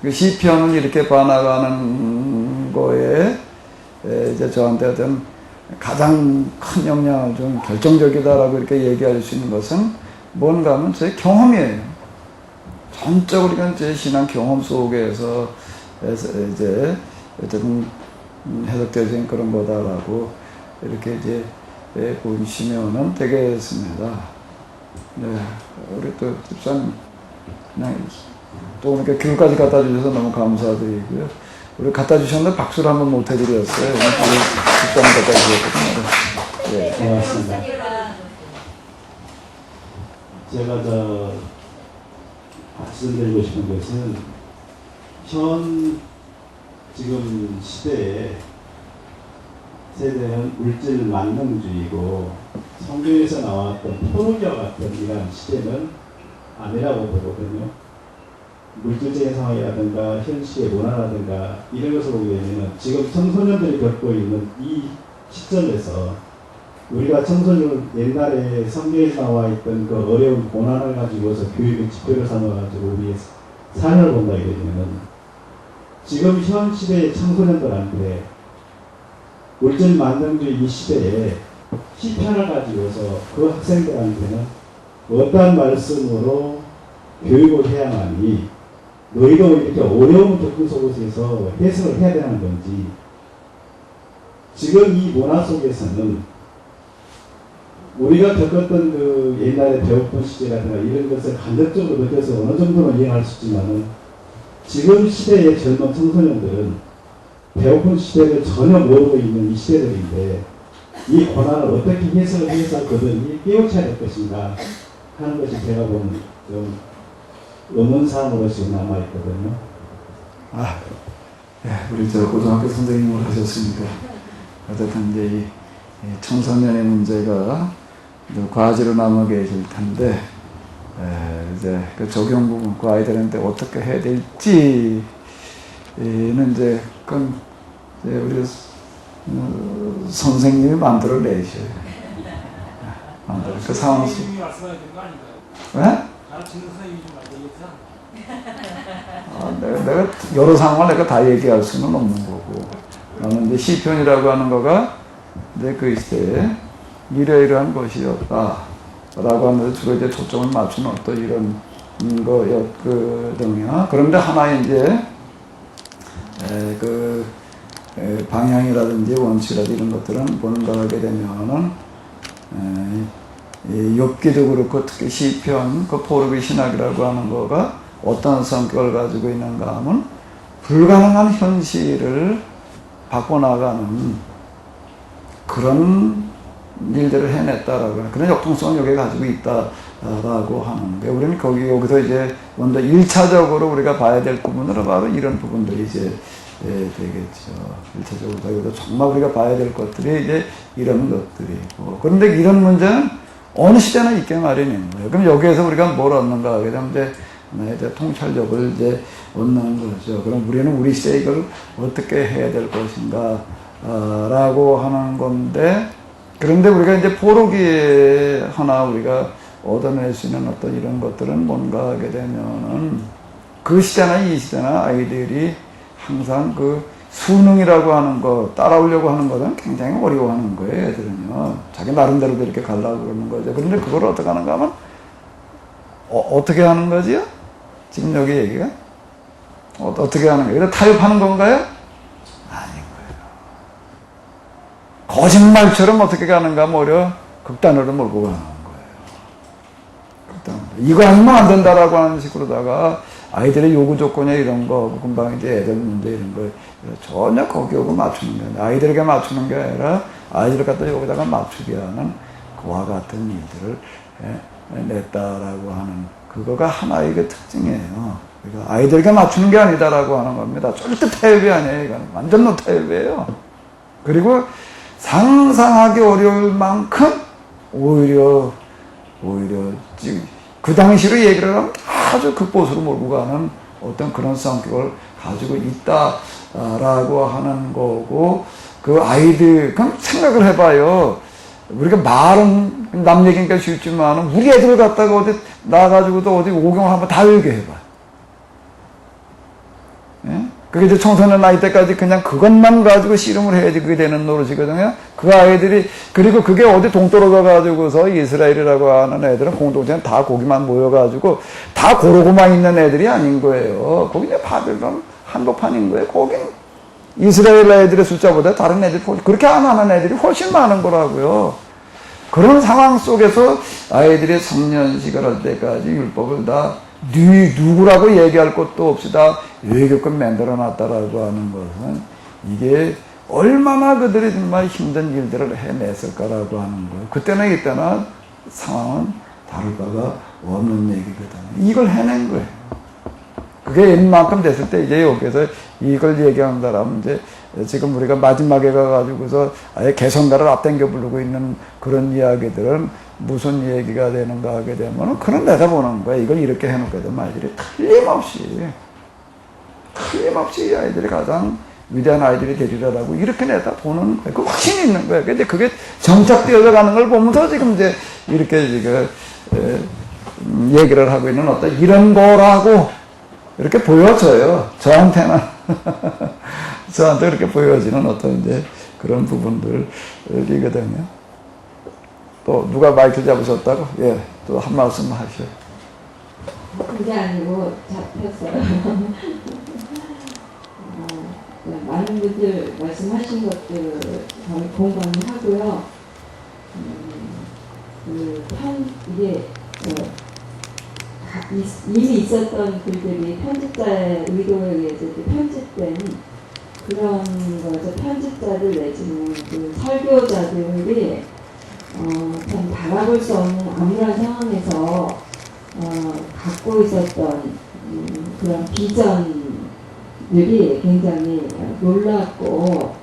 그 시편을 이렇게 봐나가는 거에 이제 저한테 어떤 가장 큰 영향을 좀 결정적이다라고 이렇게 얘기할 수 있는 것은 뭔가 하면 제 경험이에요. 전적으로 그냥 제 신앙 경험 속에서 이제 어쨌든 해석되어진 그런 거다라고 이렇게 이제 보시면은 되겠습니다. 네, 우리 또 집사님 그냥 또 이렇게 교육까지 갖다 주셔서 너무 감사드리고요. 우리 갖다 주셨는데 박수를 한번 못 해드렸어요. 집사님 갖다 주셨거든요. 네. 고맙습니다. 제가 말씀드리고 싶은 것은 지금 시대에 세대는 물질 만능주의고 성경에서 나왔던 포로기와 같은 이러한 시대는 아니라고 보거든요. 물질적인 상황이라든가 현실의 문화라든가 이런 것을 보게 되면 지금 청소년들이 겪고 있는 이 시점에서 우리가 청소년 옛날에 성경에서 나와 있던 그 어려운 고난을 가지고서 교육의 지표를 삼아가지고 우리의 삶을 본다 이러면 지금 현 시대의 청소년들한테 물질 만능주의 이 시대에 시편을 가지고서 그 학생들한테는 어떠한 말씀으로 교육을 해야 하니 너희도 이렇게 어려운 겪은 속에서 해석을 해야 되는 건지, 지금 이 문화 속에서는 우리가 겪었던 그 옛날에 배고픈 시대라든가 이런 것을 간접적으로 느껴서 어느 정도는 이해할 수 있지만은 지금 시대의 젊은 청소년들은 배고픈 시대를 전혀 모르고 있는 이 시대들인데 이 고난을 어떻게 해석을 해서 그들이 깨우쳐야 될 것인가 하는 것이 제가 보는 좀 의문사항으로 지금 남아있거든요. 우리 저 고등학교 선생님을 하셨으니까 어쨌든 이제 이 청소년의 문제가 과제로 남아 계실 텐데 이제 그 적용 부분 그 아이들한테 어떻게 해야 될지는 이제 그건 이제 우리 선생님이 만들어 내셔요. 그 상황 속. 선생님이 말씀하셔야 되는 거 아닌가요? 네? 가르치는 선생님이 좀 말씀하셨잖아. 내가 여러 상황을 내가 다 얘기할 수는 없는 거고, 나는 이제 시편이라고 하는 거가 이제 그 시대에 이러이러한 것이었다라고 하면서 주로 이제 초점을 맞추는 어떤 이런 거였거든요. 그런데 하나 이제 그 방향이라든지 원칙이라든지 이런 것들은 보는가 하게 되면은 욥기도 그렇고 특히 시편 그 포로기 신학이라고 하는 거가 어떤 성격을 가지고 있는가 하면 불가능한 현실을 바꿔나가는 그런 일들을 해냈다라고 하는 그런 역동성을 여기에 가지고 있다라고 하는 거예요. 우리는 여기서 이제 먼저 1차적으로 우리가 봐야 될 부분으로 바로 이런 부분들이 이제 되겠죠. 1차적으로 여기서 정말 우리가 봐야 될 것들이 이제 이런 것들이고. 그런데 이런 문제는 어느 시대나 있게 마련인 거예요. 그럼 여기에서 우리가 뭘 얻는가 하게 되면 이제 통찰력을 이제 얻는 거죠. 그럼 우리는 우리 시대에 이걸 어떻게 해야 될 것인가, 라고 하는 건데, 그런데 우리가 이제 포로기에 하나 우리가 얻어낼 수 있는 어떤 이런 것들은 뭔가 하게 되면은 그 시대나 이 시대나 아이들이 항상 그 수능이라고 하는 거 따라오려고 하는 것은 굉장히 어려워하는 거예요. 애들은요. 자기 나름대로도 이렇게 가려고 그러는 거죠. 그런데 그걸 어떻게 하는가 하면 어떻게 하는 거지요? 지금 여기 얘기가 어떻게 하는 거예요? 이거 타협하는 건가요? 아닌 거예요. 거짓말처럼 어떻게 가는가 하면 오히려 극단으로 몰고 가는 거예요. 극단으로. 이거 하면 안 된다라고 하는 식으로다가 아이들의 요구 조건에 이런 거, 금방 이제 애들 문제 이런 거, 전혀 거기하고 맞추는 게 아니라, 아이들에게 맞추는 게 아니라, 아이들을 갖다 여기다가 맞추게 하는 그와 같은 일들을 냈다라고 하는, 그거가 하나의 그 특징이에요. 그러니까 아이들에게 맞추는 게 아니다라고 하는 겁니다. 절대 타협이 아니에요. 이건 완전 노타협이에요. 그리고 상상하기 어려울 만큼 오히려 그 당시로 얘기를 하면 아주 극보수로 몰고 가는 어떤 그런 성격을 가지고 있다라고 하는 거고, 그 아이들, 그럼 생각을 해봐요. 우리가 말은 남 얘기니까 쉽지만 우리 애들 갖다가 어디 나가지고도 어디 오경을 한번 다 외우게 해봐. 예? 그게 이제 청소년 나이 때까지 그냥 그것만 가지고 씨름을 해야지 그게 되는 노릇이거든요. 그 아이들이, 그리고 그게 어디 동떨어 가가지고서 이스라엘이라고 하는 애들은 공동체는 다 거기만 모여가지고 다 고르고만 있는 애들이 아닌 거예요. 거기는 바벨론 한복판인 거예요. 거긴 이스라엘 애들의 숫자보다 다른 애들이 그렇게 안 하는 애들이 훨씬 많은 거라고요. 그런 상황 속에서 아이들이 성년식을 할 때까지 율법을 다 누구라고 얘기할 것도 없이 다 외교권 만들어 놨다라고 하는 것은 이게 얼마나 그들이 정말 힘든 일들을 해냈을까라고 하는 거예요. 그때나 이때나 상황은 다를 바가 없는 얘기거든요. 이걸 해낸 거예요. 그게 옛만큼 됐을 때 이제 여기서 이걸 얘기한다라면 이제 지금 우리가 마지막에 가가지고서 아예 개성가를 앞당겨 부르고 있는 그런 이야기들은 무슨 얘기가 되는가 하게 되면 그런 내다보는 거야. 이걸 이렇게 해놓게 되면 아이들이 틀림없이 이 아이들이 가장 위대한 아이들이 되리라고 이렇게 내다보는 거야. 그 확신이 있는 거야. 근데 그게 정착되어 가는 걸 보면서 지금 이제 이렇게 얘기를 하고 있는 어떤 이런 거라고 이렇게 보여져요. 저한테는. 저한테 그렇게 보여지는 어떤 이제 그런 부분들이거든요. 또 누가 마이크 잡으셨다고? 예, 또 한 말씀 하셔요. 그게 아니고 잡혔어요. 많은 분들 말씀하신 것들 저는 공감하고요. 이게 이미 있었던 글들이 편집자의 의도에 의해서 편집된 그런 거죠. 편집자들 내지는 그 설교자들이 참 바라볼 수 없는 암울한 상황에서 갖고 있었던 그런 비전들이 굉장히 놀랍고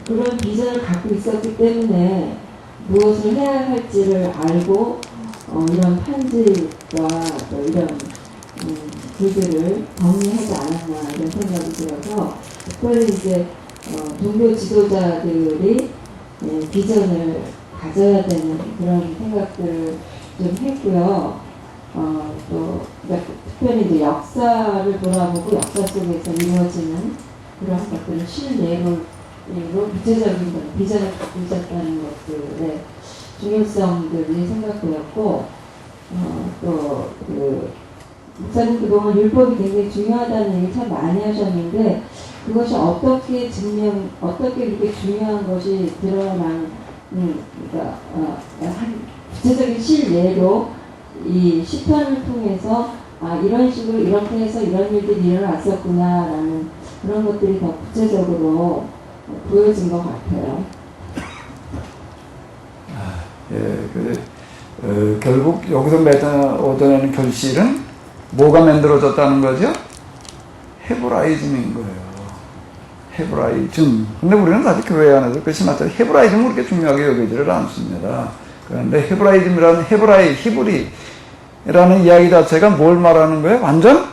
그런 비전을 갖고 있었기 때문에 무엇을 해야 할지를 알고 이런 편집과 또 이런 글들을 정리하지 않았나 이런 생각이 들어서 특별히 이제 종교 지도자들이 비전을 가져야 되는 그런 생각들을 좀 했고요. 또 특별히 이제 역사를 돌아보고 역사 속에서 이루어지는 그런 것들을 실내로 구체적인 비전을 갖고 있었다는 것들의 중요성들이 생각되었고, 또 목사님 그동안 율법이 굉장히 중요하다는 얘기 참 많이 하셨는데 그것이 어떻게 이렇게 중요한 것이 드러나는 그러니까 한 구체적인 실례로 이 시편을 통해서 이런 식으로 이렇게 해서 이런 일들이 일어났었구나라는 그런 것들이 더 구체적으로 보여진 것 같아요. 결국 여기서 얻어내는 결실은 뭐가 만들어졌다는 거죠? 헤브라이즘인 거예요. 헤브라이즘. 근데 우리는 사실 교회 안에서 그것이 맞죠. 헤브라이즘을 그렇게 중요하게 여기지를 않습니다. 그런데 헤브라이즘이라는 히브리라는 이야기 자체가 뭘 말하는 거예요? 완전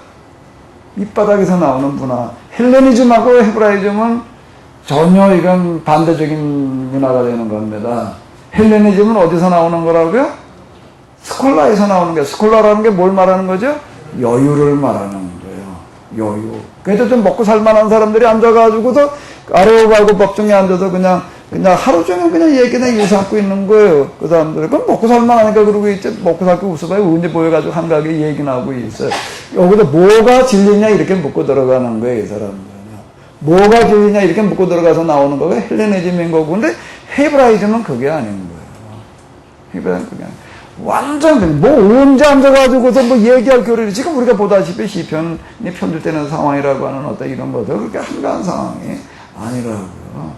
밑바닥에서 나오는 문화. 헬레니즘하고 헤브라이즘은 전혀 이건 반대적인 문화가 되는 겁니다. 헬레니즘은 어디서 나오는 거라고요? 스콜라에서 나오는 거예요. 스콜라라는 게 뭘 말하는 거죠? 여유를 말하는 거예요. 여유. 그래도 좀 먹고 살만한 사람들이 앉아가지고서 아레오가고 법정에 앉아서 그냥 하루 종일 그냥 얘기나 유삼고 있는 거예요. 그 사람들은. 그럼 먹고 살만하니까 그러고 있지. 먹고 살고 웃어봐요. 언제 보여가지고 한가하게 얘기나 하고 있어요. 여기서 뭐가 진리냐 이렇게 묻고 들어가는 거예요. 이 사람들은. 뭐가 진리냐 이렇게 묻고 들어가서 나오는 거가 헬레니즘인 거고. 근데 헤브라이즘은 그게 아닌 거예요. 헤브라이즘은 그게 아닌 거예요. 완전 뭐 언제 앉아가지고서 뭐 얘기할 겨를이 지금 우리가 보다시피 시편이 편집되는 상황이라고 하는 어떤 이런 것들 그렇게 한가한 상황이 아니라고요.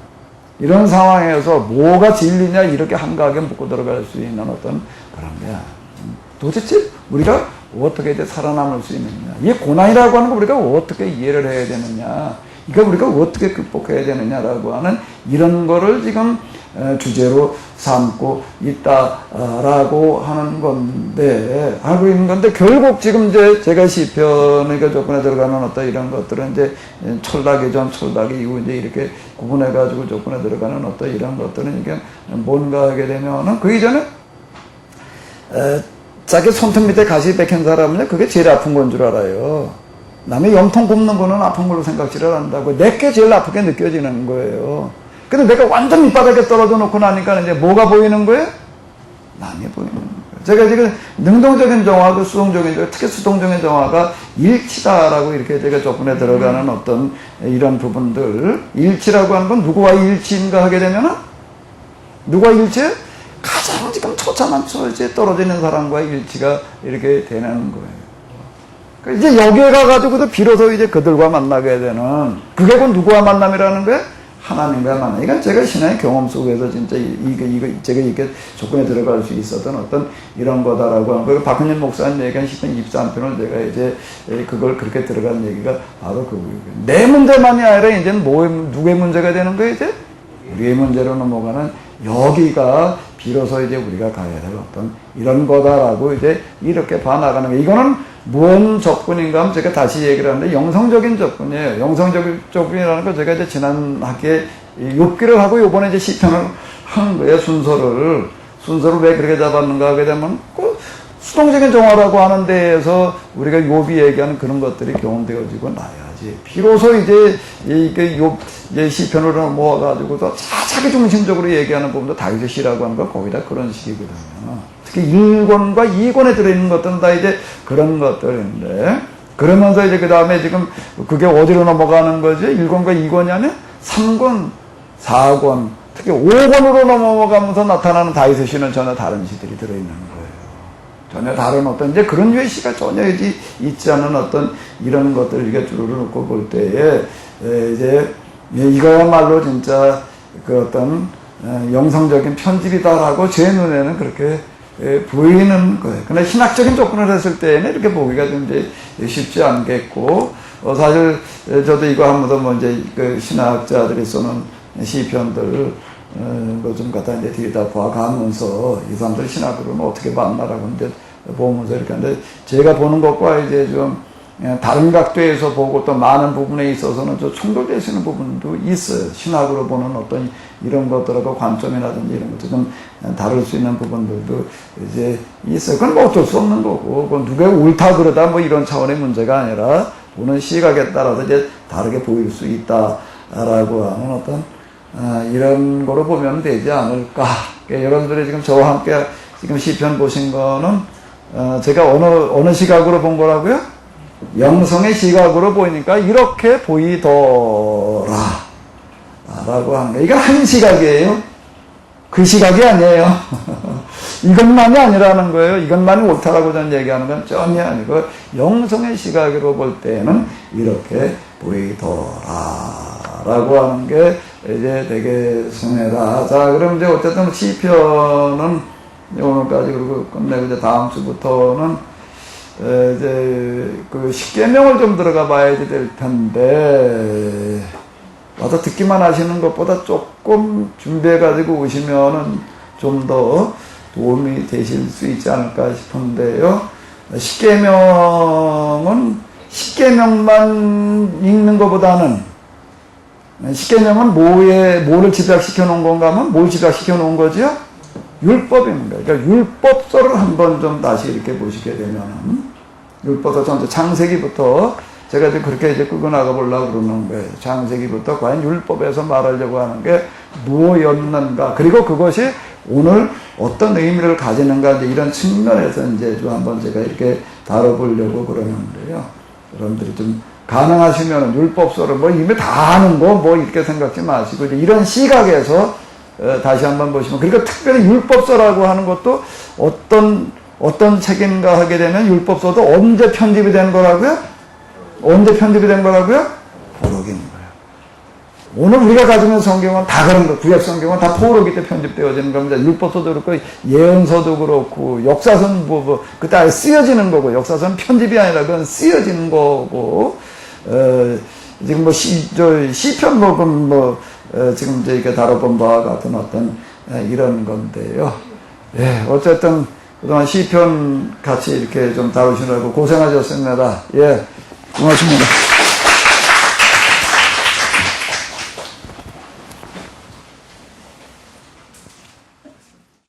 이런 상황에서 뭐가 진리냐 이렇게 한가하게 묻고 들어갈 수 있는 어떤 그런 게 도대체 우리가 어떻게 이제 살아남을 수 있느냐, 이 고난이라고 하는 거 우리가 어떻게 이해를 해야 되느냐, 이거 우리가 어떻게 극복해야 되느냐라고 하는 이런 거를 지금 주제로 삼고 있다라고 하는 건데, 하고 있는 건데, 결국 지금 이제 제가 시편의 조건에 들어가는 어떤 이런 것들은 이제 철학이 전, 철학이 이후 이제 이렇게 구분해가지고 조건에 들어가는 어떤 이런 것들은 이게 뭔가 하게 되면은 그 이전에 자기 손톱 밑에 가시 박힌 사람은 그게 제일 아픈 건 줄 알아요. 남의 염통 굽는 거는 아픈 걸로 생각지를 한다고. 내게 제일 아프게 느껴지는 거예요. 근데 내가 완전 밑바닥에 떨어져 놓고 나니까 이제 뭐가 보이는 거예요? 남이 보이는 거예요. 제가 지금 능동적인 정화하고 수동적인 정화, 특히 수동적인 정화가 일치다라고 이렇게 제가 조건에 들어가는 어떤 이런 부분들, 일치라고 하는 건 누구와 일치인가 하게 되면은 누구와 일치해? 가장 지금 처참한 처지에 떨어져 있는 사람과 일치가 이렇게 되는 거예요. 이제 여기에 가가지고도 비로소 이제 그들과 만나게 되는, 그게 곧 누구와 만남이라는 거예요? 하나님과 만남. 이건 제가 신앙의 경험 속에서 진짜 제가 이렇게 조건에 들어갈 수 있었던 어떤 이런 거다라고 하는 거예요. 박헌진 목사님 얘기한 시편 23편을 제가 이제 그걸 그렇게 들어간 얘기가 바로 그거예요. 내 문제만이 아니라 이제는 누구의 문제가 되는 거예요, 이제? 우리의 문제로 넘어가는 여기가 비로소 이제 우리가 가야 될 어떤 이런 거다라고 이제 이렇게 봐나가는 거예요. 이거는 무언 조건인가 하면 제가 다시 얘기를 하는데 영성적인 조건이에요. 영성적인 조건이라는 거 제가 이제 지난 학기에 욥기를 하고 요번에 이제 시편을 하는 거예요. 순서를 왜 그렇게 잡았는가 하게 되면 그 수동적인 정화라고 하는 데에서 우리가 욥이 얘기하는 그런 것들이 경험되어지고 나야지. 비로소 이제 이게 욥 이제 시편으로 모아가지고서 자기 중심적으로 얘기하는 부분도 다윗의 시라고 하는 거 거의 다 그런 식이거든요. 특히 1권과 2권에 들어있는 것들은 다 이제 그런 것들인데, 그러면서 이제 그 다음에 지금 그게 어디로 넘어가는 거지? 1권과 2권이 아니라 3권, 4권, 특히 5권으로 넘어가면서 나타나는 다윗의 시는 전혀 다른 시들이 들어있는 거예요. 전혀 다른 어떤 이제 그런 류의 시가 전혀 있지 않은 어떤 이런 것들을 이렇게 주르르 놓고 볼 때에 이제 이거야말로 진짜 그 어떤 영성적인 편집이다라고 제 눈에는 그렇게 보이는 거예요. 근데 신학적인 조건을 했을 때는 이렇게 보기가 좀 이제 쉽지 않겠고, 사실 저도 이거 하면서 뭐 이제 그 신학자들이 쓰는 시편들 뭐 좀 갖다 이제 뒤에다 봐가면서 이 사람들 신학으로는 어떻게 봤나라고 이제 보면서 이렇게 하는데, 제가 보는 것과 이제 좀 다른 각도에서 보고 또 많은 부분에 있어서는 좀 충돌되시는 부분도 있어요. 신학으로 보는 어떤 이런 것들하고 관점이라든지 이런 것도 좀 다룰 수 있는 부분들도 이제 있어요. 그건 뭐 어쩔 수 없는 거고, 그건 누가 옳다 그러다 뭐 이런 차원의 문제가 아니라 보는 시각에 따라서 이제 다르게 보일 수 있다라고 하는 어떤 이런 거로 보면 되지 않을까. 여러분들이 지금 저와 함께 지금 시편 보신 거는 제가 어느 시각으로 본 거라고요? 영성의 시각으로 보이니까 이렇게 보이더라 라고 하는 거예요. 이건 한 시각이에요. 그 시각이 아니에요. 이것만이 아니라는 거예요. 이것만이 옳다라고 저는 얘기하는 건 전혀 아니고, 영성의 시각으로 볼 때는 이렇게 보이더라 라고 하는 게 이제 되겠습니다. 자, 그럼 이제 어쨌든 시편은 오늘까지 그리고 끝내고 이제 다음 주부터는 이제 그 십계명을 좀 들어가 봐야 될 텐데 와서 듣기만 하시는 것보다 조금 준비해 가지고 오시면은 좀 더 도움이 되실 수 있지 않을까 싶은데요. 십계명은 십계명만 읽는 것보다는 십계명은 뭐를 집약시켜 놓은 건가 하면 뭘 집약시켜 놓은 거지요? 율법입니다. 그러니까 율법서를 한번 좀 다시 이렇게 보시게 되면은 율법서 전체 창세기부터 제가 이제 그렇게 이제 끌고 나가 보려고 그러는 거예요. 창세기부터 과연 율법에서 말하려고 하는 게 무엇이었는가, 그리고 그것이 오늘 어떤 의미를 가지는가, 이제 이런 측면에서 이제 좀 한번 제가 이렇게 다뤄보려고 그러는데요. 여러분들이 좀 가능하시면 율법서를 뭐 이미 다 아는 거 뭐 이렇게 생각지 마시고 이제 이런 시각에서 다시 한번 보시면, 그러니까 특별히 율법서라고 하는 것도 어떤 책인가 하게 되면 율법서도 언제 편집이 된 거라고요? 언제 편집이 된 거라고요? 포로기인 거예요. 오늘 우리가 가지고 있는 성경은 다 그런 거, 구약 성경은 다 포로기 때 편집되어지는 겁니다. 율법서도 그렇고 예언서도 그렇고 역사서는 그때 아예 쓰여지는 거고, 역사서는 편집이 아니라 그건 쓰여지는 거고, 지금 뭐 시편 지금 저희가 다뤄본 바와 같은 어떤 이런 건데요. 예, 어쨌든 그동안 시편 같이 이렇게 좀 다루시느라고 고생하셨습니다. 예, 고맙습니다.